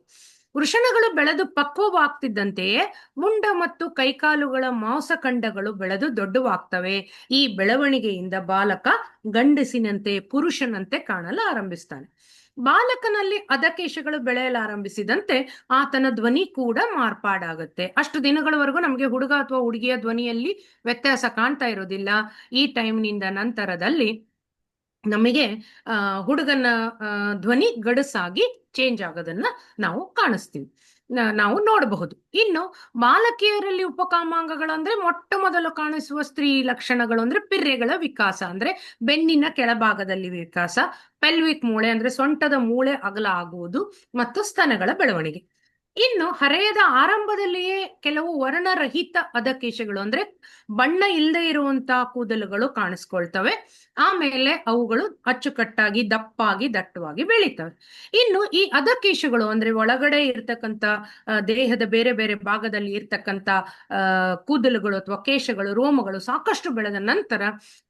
ವೃಷಣಗಳು ಬೆಳೆದು ಪಕ್ವವಾಗ್ತಿದ್ದಂತೆಯೇ ಮುಂಡ ಮತ್ತು ಕೈಕಾಲುಗಳ ಮಾಂಸಖಂಡಗಳು ಬೆಳೆದು ದೊಡ್ಡವಾಗ್ತವೆ. ಈ ಬೆಳವಣಿಗೆಯಿಂದ ಬಾಲಕ ಗಂಡಸಿನಂತೆ ಪುರುಷನಂತೆ ಕಾಣಲು ಆರಂಭಿಸ್ತಾನೆ. ಬಾಲಕನಲ್ಲಿ ಅಧಕೇಶಗಳು ಬೆಳೆಯಲಾರಂಭಿಸಿದಂತೆ ಆತನ ಧ್ವನಿ ಕೂಡ ಮಾರ್ಪಾಡಾಗುತ್ತೆ. ಅಷ್ಟು ದಿನಗಳವರೆಗೂ ನಮಗೆ ಹುಡುಗ ಅಥವಾ ಹುಡುಗಿಯ ಧ್ವನಿಯಲ್ಲಿ ವ್ಯತ್ಯಾಸ ಕಾಣ್ತಾ ಇರೋದಿಲ್ಲ. ಈ ಟೈಮ್ನಿಂದ ನಂತರದಲ್ಲಿ ನಮಗೆ ಹುಡುಗನ ಧ್ವನಿ ಗಡಸಾಗಿ ಚೇಂಜ್ ಆಗೋದನ್ನ ನಾವು ಕಾಣಿಸ್ತೀವಿ, ನಾವು ನೋಡಬಹುದು. ಇನ್ನು ಬಾಲಕಿಯರಲ್ಲಿ ಉಪಕಾಮಾಂಗಗಳು ಅಂದ್ರೆ ಮೊಟ್ಟ ಮೊದಲು ಕಾಣಿಸುವ ಸ್ತ್ರೀ ಲಕ್ಷಣಗಳು ಅಂದ್ರೆ ಪಿರ್ರೆಗಳ ವಿಕಾಸ ಅಂದ್ರೆ ಬೆನ್ನಿನ ಕೆಳಭಾಗದಲ್ಲಿ ವಿಕಾಸ, ಪೆಲ್ವಿಕ್ ಮೂಳೆ ಅಂದ್ರೆ ಸೊಂಟದ ಮೂಳೆ ಅಗಲ ಆಗುವುದು ಮತ್ತು ಸ್ತನಗಳ ಬೆಳವಣಿಗೆ. ಇನ್ನು ಹರೆಯದ ಆರಂಭದಲ್ಲಿಯೇ ಕೆಲವು ವರ್ಣರಹಿತ ಅಧಕೇಶಗಳು ಅಂದ್ರೆ ಬಣ್ಣ ಇಲ್ಲದೆ ಇರುವಂತಹ ಕೂದಲುಗಳು ಕಾಣಿಸ್ಕೊಳ್ತವೆ. ಆಮೇಲೆ ಅವುಗಳು ಅಚ್ಚುಕಟ್ಟಾಗಿ ದಪ್ಪಾಗಿ ದಟ್ಟವಾಗಿ ಬೆಳೀತವೆ. ಇನ್ನು ಈ ಅಧಕೇಶಗಳು ಅಂದ್ರೆ ಒಳಗಡೆ ಇರ್ತಕ್ಕಂಥ ದೇಹದ ಬೇರೆ ಬೇರೆ ಭಾಗದಲ್ಲಿ ಇರ್ತಕ್ಕಂಥ ಕೂದಲುಗಳು ಅಥವಾ ಕೇಶಗಳು, ರೋಮಗಳು ಸಾಕಷ್ಟು ಬೆಳೆದ ನಂತರ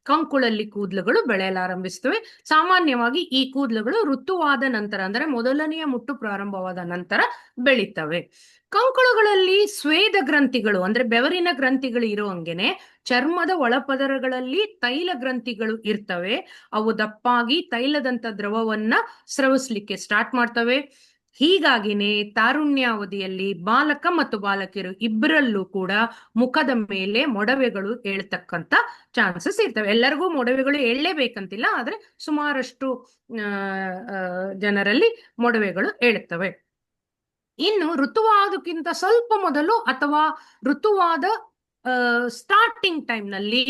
ಕಂಕುಳಲ್ಲಿ ಕೂದಲುಗಳು ಬೆಳೆಯಲಾರಂಭಿಸ್ತವೆ. ಸಾಮಾನ್ಯವಾಗಿ ಈ ಕೂದಲುಗಳು ಋತುವಾದ ನಂತರ ಅಂದ್ರೆ ಮೊದಲನೆಯ ಮುಟ್ಟು ಪ್ರಾರಂಭವಾದ ನಂತರ ಬೆಳೀತವೆ. ಇರ್ತವೆ. ಕಂಕುಳುಗಳಲ್ಲಿ ಸ್ವೇದ ಗ್ರಂಥಿಗಳು ಅಂದ್ರೆ ಬೆವರಿನ ಗ್ರಂಥಿಗಳು ಇರೋ ಹಂಗೆನೆ ಚರ್ಮದ ಒಳಪದರಗಳಲ್ಲಿ ತೈಲ ಗ್ರಂಥಿಗಳು ಇರ್ತವೆ. ಅವು ದಪ್ಪಾಗಿ ತೈಲದಂತ ದ್ರವವನ್ನ ಸ್ರವಿಸ್ಲಿಕ್ಕೆ ಸ್ಟಾರ್ಟ್ ಮಾಡ್ತವೆ. ಹೀಗಾಗಿನೇ ತಾರುಣ್ಯಾವಧಿಯಲ್ಲಿ ಬಾಲಕ ಮತ್ತು ಬಾಲಕಿಯರು ಇಬ್ಬರಲ್ಲೂ ಕೂಡ ಮುಖದ ಮೇಲೆ ಮೊಡವೆಗಳು ಏಳ್ತಕ್ಕಂತ ಚಾನ್ಸಸ್ ಇರ್ತವೆ. ಎಲ್ಲರಿಗೂ ಮೊಡವೆಗಳು ಏಳಲೇಬೇಕಂತಿಲ್ಲ, ಆದ್ರೆ ಸುಮಾರಷ್ಟು ಜನರಲ್ಲಿ ಮೊಡವೆಗಳು ಏಳುತ್ತವೆ. ಇನ್ನು ಋತುವಾದಕ್ಕಿಂತ ಸ್ವಲ್ಪ ಮೊದಲು ಅಥವಾ ಋತುವಾದ ಸ್ಟಾರ್ಟಿಂಗ್ ಟೈಮ್ ನಲ್ಲಿ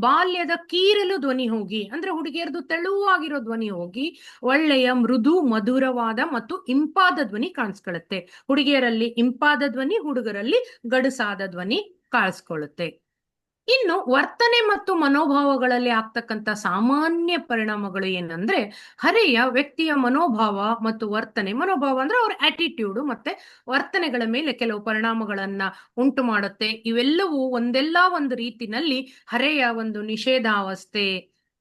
ಬಾಲ್ಯದ ಕೀರಲು ಧ್ವನಿ ಹೋಗಿ, ಅಂದ್ರೆ ಹುಡುಗಿಯರದು ತೆಳುವಾಗಿರೋ ಧ್ವನಿ ಹೋಗಿ ಒಳ್ಳೆಯ ಮೃದು ಮಧುರವಾದ ಮತ್ತು ಇಂಪಾದ ಧ್ವನಿ ಕಾಣಿಸ್ಕೊಳ್ಳುತ್ತೆ. ಹುಡುಗಿಯರಲ್ಲಿ ಇಂಪಾದ ಧ್ವನಿ, ಹುಡುಗರಲ್ಲಿ ಗಡುಸಾದ ಧ್ವನಿ ಕಾಣಿಸ್ಕೊಳ್ಳುತ್ತೆ. ಇನ್ನು ವರ್ತನೆ ಮತ್ತು ಮನೋಭಾವಗಳಲ್ಲಿ ಆಗ್ತಕ್ಕಂಥ ಸಾಮಾನ್ಯ ಪರಿಣಾಮಗಳು ಏನಂದ್ರೆ, ಹರೆಯ ವ್ಯಕ್ತಿಯ ಮನೋಭಾವ ಮತ್ತು ವರ್ತನೆ, ಮನೋಭಾವ ಅಂದ್ರೆ ಅವ್ರ ಆಟಿಟ್ಯೂಡ್ ಮತ್ತೆ ವರ್ತನೆಗಳ ಮೇಲೆ ಕೆಲವು ಪರಿಣಾಮಗಳನ್ನ ಉಂಟು ಮಾಡುತ್ತೆ. ಇವೆಲ್ಲವೂ ಒಂದೆಲ್ಲ ಒಂದು ರೀತಿನಲ್ಲಿ ಹರೆಯ ಒಂದು ನಿಷೇಧಾವಸ್ಥೆ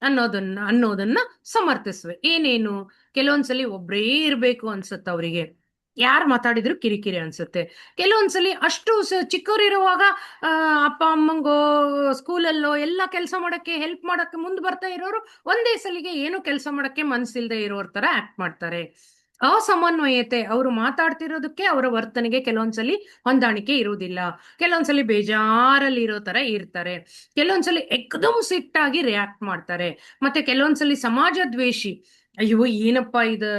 ಅನ್ನೋದನ್ನ ಸಮರ್ಥಿಸುವೆ. ಏನೇನು? ಕೆಲವೊಂದ್ಸಲಿ ಒಬ್ರೇ ಇರ್ಬೇಕು ಅನ್ಸುತ್ತೆ ಅವರಿಗೆ, ಯಾರು ಮಾತಾಡಿದ್ರು ಕಿರಿಕಿರಿ ಅನ್ಸುತ್ತೆ. ಕೆಲವೊಂದ್ಸಲಿ ಅಷ್ಟು ಚಿಕ್ಕವರಿರುವಾಗ ಅಪ್ಪ ಅಮ್ಮಂಗೋ ಸ್ಕೂಲಲ್ಲೋ ಎಲ್ಲ ಕೆಲಸ ಮಾಡಕ್ಕೆ ಹೆಲ್ಪ್ ಮಾಡಕ್ಕೆ ಮುಂದೆ ಬರ್ತಾ ಇರೋರು ಒಂದೇ ಸಲಿಗೆ ಏನು ಕೆಲಸ ಮಾಡಕ್ಕೆ ಮನ್ಸಿಲ್ದೆ ಇರೋರ್ ತರ ಆಕ್ಟ್ ಮಾಡ್ತಾರೆ. ಅಸಮನ್ವಯತೆ, ಅವರು ಮಾತಾಡ್ತಿರೋದಕ್ಕೆ ಅವರ ವರ್ತನೆಗೆ ಕೆಲವೊಂದ್ಸಲಿ ಹೊಂದಾಣಿಕೆ ಇರುವುದಿಲ್ಲ. ಕೆಲವೊಂದ್ಸಲಿ ಬೇಜಾರಲ್ಲಿ ಇರೋ ತರ ಇರ್ತಾರೆ. ಕೆಲವೊಂದ್ಸಲಿ ಎಕ್ದಮ್ ಸಿಟ್ಟಾಗಿ ರಿಯಾಕ್ಟ್ ಮಾಡ್ತಾರೆ. ಮತ್ತೆ ಕೆಲವೊಂದ್ಸಲಿ ಸಮಾಜ ದ್ವೇಷಿ, ಅಯ್ಯೋ ಏನಪ್ಪಾ ಇದು,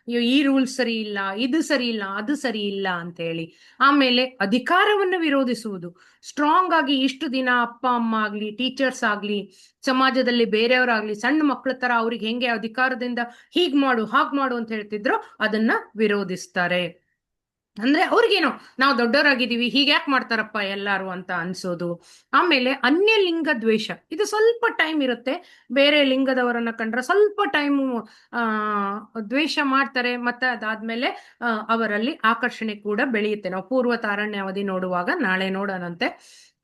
ಅಯ್ಯೋ ಈ ರೂಲ್ ಸರಿ ಇಲ್ಲ, ಇದು ಸರಿ ಇಲ್ಲ, ಅದು ಸರಿ ಇಲ್ಲ ಅಂತ ಹೇಳಿ. ಆಮೇಲೆ ಅಧಿಕಾರವನ್ನು ವಿರೋಧಿಸುವುದು, ಸ್ಟ್ರಾಂಗ್ ಆಗಿ ಇಷ್ಟು ದಿನ ಅಪ್ಪ ಅಮ್ಮ ಆಗ್ಲಿ, ಟೀಚರ್ಸ್ ಆಗ್ಲಿ, ಸಮಾಜದಲ್ಲಿ ಬೇರೆಯವರಾಗ್ಲಿ ಸಣ್ಣ ಮಕ್ಕಳ ತರ ಅವ್ರಿಗೆ ಹೆಂಗೆ ಅಧಿಕಾರದಿಂದ ಹೀಗ್ ಮಾಡು ಹಾಗ್ ಮಾಡು ಅಂತ ಹೇಳ್ತಿದ್ರು ಅದನ್ನ ವಿರೋಧಿಸ್ತಾರೆ. ಅಂದ್ರೆ ಅವ್ರಿಗೇನೋ ನಾವು ದೊಡ್ಡವರಾಗಿದ್ದೀವಿ, ಹೀಗ್ಯಾಕ್ ಮಾಡ್ತಾರಪ್ಪ ಎಲ್ಲಾರು ಅಂತ ಅನ್ಸೋದು. ಆಮೇಲೆ ಅನ್ಯ ಲಿಂಗ ದ್ವೇಷ, ಇದು ಸ್ವಲ್ಪ ಟೈಮ್ ಇರುತ್ತೆ. ಬೇರೆ ಲಿಂಗದವರನ್ನ ಕಂಡ್ರೆ ಸ್ವಲ್ಪ ಟೈಮು ದ್ವೇಷ ಮಾಡ್ತಾರೆ. ಮತ್ತೆ ಅದಾದ್ಮೇಲೆ ಅವರಲ್ಲಿ ಆಕರ್ಷಣೆ ಕೂಡ ಬೆಳೆಯುತ್ತೆ. ನಾವು ಪೂರ್ವ ತಾರಣ್ಯಾವಧಿ ನೋಡುವಾಗ ನಾಳೆ ನೋಡೋಣಂತೆ.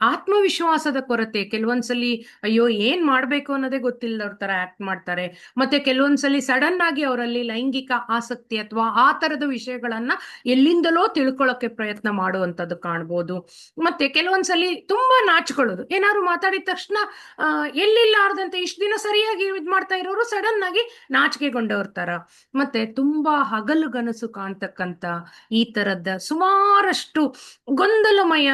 ಆತ್ಮವಿಶ್ವಾಸದ ಕೊರತೆ, ಕೆಲವೊಂದ್ಸಲಿ ಅಯ್ಯೋ ಏನ್ ಮಾಡ್ಬೇಕು ಅನ್ನೋದೇ ಗೊತ್ತಿಲ್ಲದವ್ರ ತರ ಆಕ್ಟ್ ಮಾಡ್ತಾರೆ. ಮತ್ತೆ ಕೆಲವೊಂದ್ಸಲಿ ಸಡನ್ ಆಗಿ ಅವರಲ್ಲಿ ಲೈಂಗಿಕ ಆಸಕ್ತಿ ಅಥವಾ ಆ ತರದ ವಿಷಯಗಳನ್ನ ಎಲ್ಲಿಂದಲೋ ತಿಳ್ಕೊಳ್ಳೋಕೆ ಪ್ರಯತ್ನ ಮಾಡುವಂತದ್ದು ಕಾಣ್ಬೋದು. ಮತ್ತೆ ಕೆಲವೊಂದ್ಸಲಿ ತುಂಬಾ ನಾಚ್ಕೊಳ್ಳೋದು, ಏನಾದ್ರು ಮಾತಾಡಿದ ತಕ್ಷಣ ಎಲ್ಲಿಲ್ಲಾರ್ದಂತೆ ಇಷ್ಟು ದಿನ ಸರಿಯಾಗಿ ಇದ್ ಮಾಡ್ತಾ ಇರೋರು ಸಡನ್ ಆಗಿ ನಾಚಿಕೆಗೊಂಡವ್ರ ತರ. ಮತ್ತೆ ತುಂಬಾ ಹಗಲುಗನಸು ಕಾಣ್ತಕ್ಕಂತ ಈ ತರದ ಸುಮಾರಷ್ಟು ಗೊಂದಲಮಯ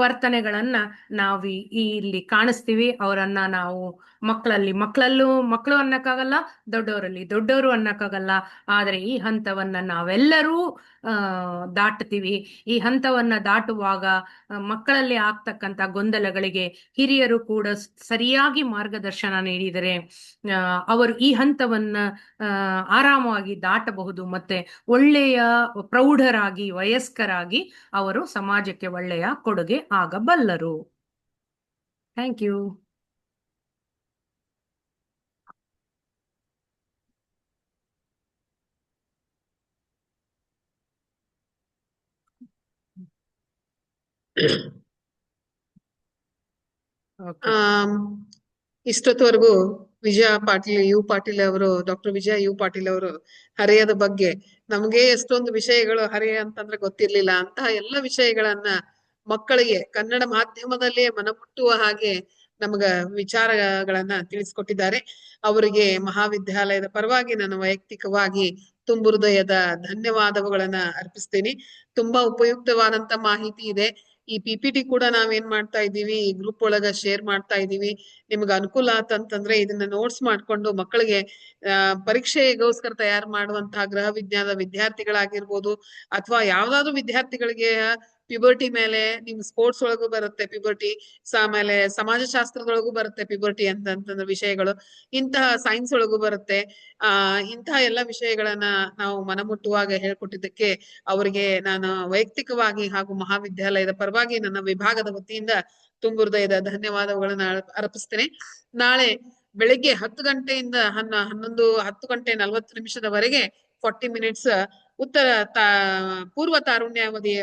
ವರ್ತನೆಗಳನ್ನ ನಾವು ಇಲ್ಲಿ ಕಾಣಿಸ್ತೀವಿ. ಅವರನ್ನ ನಾವು ಮಕ್ಕಳು ಅನ್ನಕ್ಕಾಗಲ್ಲ, ದೊಡ್ಡವರು ಅನ್ನಕ್ಕಾಗಲ್ಲ. ಆದ್ರೆ ಈ ಹಂತವನ್ನ ನಾವೆಲ್ಲರೂ ದಾಟ್ತೀವಿ. ಈ ಹಂತವನ್ನ ದಾಟುವಾಗ ಮಕ್ಕಳಲ್ಲಿ ಆಗ್ತಕ್ಕಂಥ ಗೊಂದಲಗಳಿಗೆ ಹಿರಿಯರು ಕೂಡ ಸರಿಯಾಗಿ ಮಾರ್ಗದರ್ಶನ ನೀಡಿದರೆ ಅವರು ಈ ಹಂತವನ್ನ ಆರಾಮವಾಗಿ ದಾಟಬಹುದು. ಮತ್ತೆ ಒಳ್ಳೆಯ ಪ್ರೌಢರಾಗಿ, ವಯಸ್ಕರಾಗಿ ಅವರು ಸಮಾಜಕ್ಕೆ ಒಳ್ಳೆಯ ಕೊಡುಗೆ ಆಗಬಲ್ಲರು. Thank you.
ಇಷ್ಟೊತ್ತವರೆಗೂ ವಿಜಯ ಪಾಟೀಲ್ ಯು ಪಾಟೀಲ್ ಅವರು, ಡಾಕ್ಟರ್ ವಿಜಯ ಯು ಪಾಟೀಲ್ ಅವರು ಹರೆಯದ ಬಗ್ಗೆ ನಮ್ಗೆ ಎಷ್ಟೊಂದು ವಿಷಯಗಳು ಹರೆಯ ಅಂತಂದ್ರೆ ಗೊತ್ತಿರ್ಲಿಲ್ಲ, ಅಂತಹ ಎಲ್ಲ ವಿಷಯಗಳನ್ನ ಮಕ್ಕಳಿಗೆ ಕನ್ನಡ ಮಾಧ್ಯಮದಲ್ಲೇ ಮನಮುಟ್ಟುವ ಹಾಗೆ ನಮಗ ವಿಚಾರಗಳನ್ನ ತಿಳಿಸ್ಕೊಟ್ಟಿದ್ದಾರೆ. ಅವರಿಗೆ ಮಹಾವಿದ್ಯಾಲಯದ ಪರವಾಗಿ ನಾನು ವೈಯಕ್ತಿಕವಾಗಿ ತುಂಬು ಹೃದಯದ ಧನ್ಯವಾದಗಳನ್ನ ಅರ್ಪಿಸ್ತೀನಿ. ತುಂಬಾ ಉಪಯುಕ್ತವಾದಂತ ಮಾಹಿತಿ ಇದೆ. ಈ PPT ಕೂಡ ನಾವೇನ್ ಮಾಡ್ತಾ ಇದ್ದೀವಿ, ಈ ಗ್ರೂಪ್ ಒಳಗ ಶೇರ್ ಮಾಡ್ತಾ ಇದ್ದೀವಿ. ನಿಮ್ಗೆ ಅನುಕೂಲ ಆತಂತಂದ್ರೆ ಇದನ್ನ ನೋಟ್ಸ್ ಮಾಡ್ಕೊಂಡು ಮಕ್ಕಳಿಗೆ ಪರೀಕ್ಷೆಗೋಸ್ಕರ ತಯಾರು ಮಾಡುವಂತಹ ಗೃಹ ವಿಜ್ಞಾನದ ವಿದ್ಯಾರ್ಥಿಗಳಾಗಿರ್ಬೋದು, ಅಥವಾ ಯಾವ್ದಾದ್ರು ವಿದ್ಯಾರ್ಥಿಗಳಿಗೆ ಪ್ಯುಬರ್ಟಿ ಮೇಲೆ, ನಿಮ್ ಸ್ಪೋರ್ಟ್ಸ್ ಒಳಗೂ ಬರುತ್ತೆ ಪ್ಯುಬರ್ಟಿ, ಆಮೇಲೆ ಸಮಾಜಶಾಸ್ತ್ರದೊಳಗೂ ಬರುತ್ತೆ ಪ್ಯುಬರ್ಟಿ ಅಂತಂದ್ರೆ ವಿಷಯಗಳು, ಇಂತಹ ಸೈನ್ಸ್ ಒಳಗೂ ಬರುತ್ತೆ. ಇಂತಹ ಎಲ್ಲ ವಿಷಯಗಳನ್ನ ನಾವು ಮನಮುಟ್ಟುವಾಗ ಹೇಳ್ಕೊಟ್ಟಿದ್ದಕ್ಕೆ ಅವರಿಗೆ ನಾನು ವೈಯಕ್ತಿಕವಾಗಿ ಹಾಗೂ ಮಹಾವಿದ್ಯಾಲಯದ ಪರವಾಗಿ ನನ್ನ ವಿಭಾಗದ ವತಿಯಿಂದ ತುಂಬು ಹೃದಯದ ಧನ್ಯವಾದಗಳನ್ನ ಅರ್ಪಿಸ್ತೇನೆ. ನಾಳೆ ಬೆಳಿಗ್ಗೆ 10 ಗಂಟೆಯಿಂದ 10 ಗಂಟೆ 40 ನಿಮಿಷದವರೆಗೆ 40 ಮಿನಿಟ್ಸ್ ಪೂರ್ವ ತಾರುಣ್ಯಾವಧಿಯ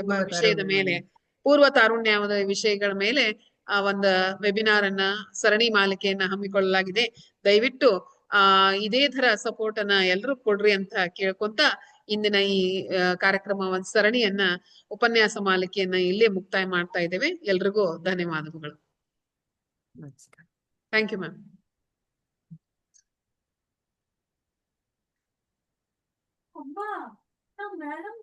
ವಿಷಯಗಳ ಮೇಲೆ ಒಂದು ವೆಬಿನಾರ್ ಅನ್ನ, ಸರಣಿ ಮಾಲಿಕೆಯನ್ನ ಹಮ್ಮಿಕೊಳ್ಳಲಾಗಿದೆ. ದಯವಿಟ್ಟು ಇದೇ ತರ ಸಪೋರ್ಟ್ ಅನ್ನ ಎಲ್ರೂ ಕೊಡ್ರಿ ಅಂತ ಕೇಳ್ಕೊಂತ ಇಂದಿನ ಈ ಕಾರ್ಯಕ್ರಮ ಸರಣಿಯನ್ನ ಉಪನ್ಯಾಸ ಮಾಲಿಕೆಯನ್ನ ಇಲ್ಲೇ ಮುಕ್ತಾಯ ಮಾಡ್ತಾ ಇದ್ದೇವೆ. ಎಲ್ರಿಗೂ ಧನ್ಯವಾದಗಳು.
ನಮಸ್ಕಾರ.
Thank you ma'am.
ಅಮ್ಮ, ನಮ್ ಮೇಡಮ್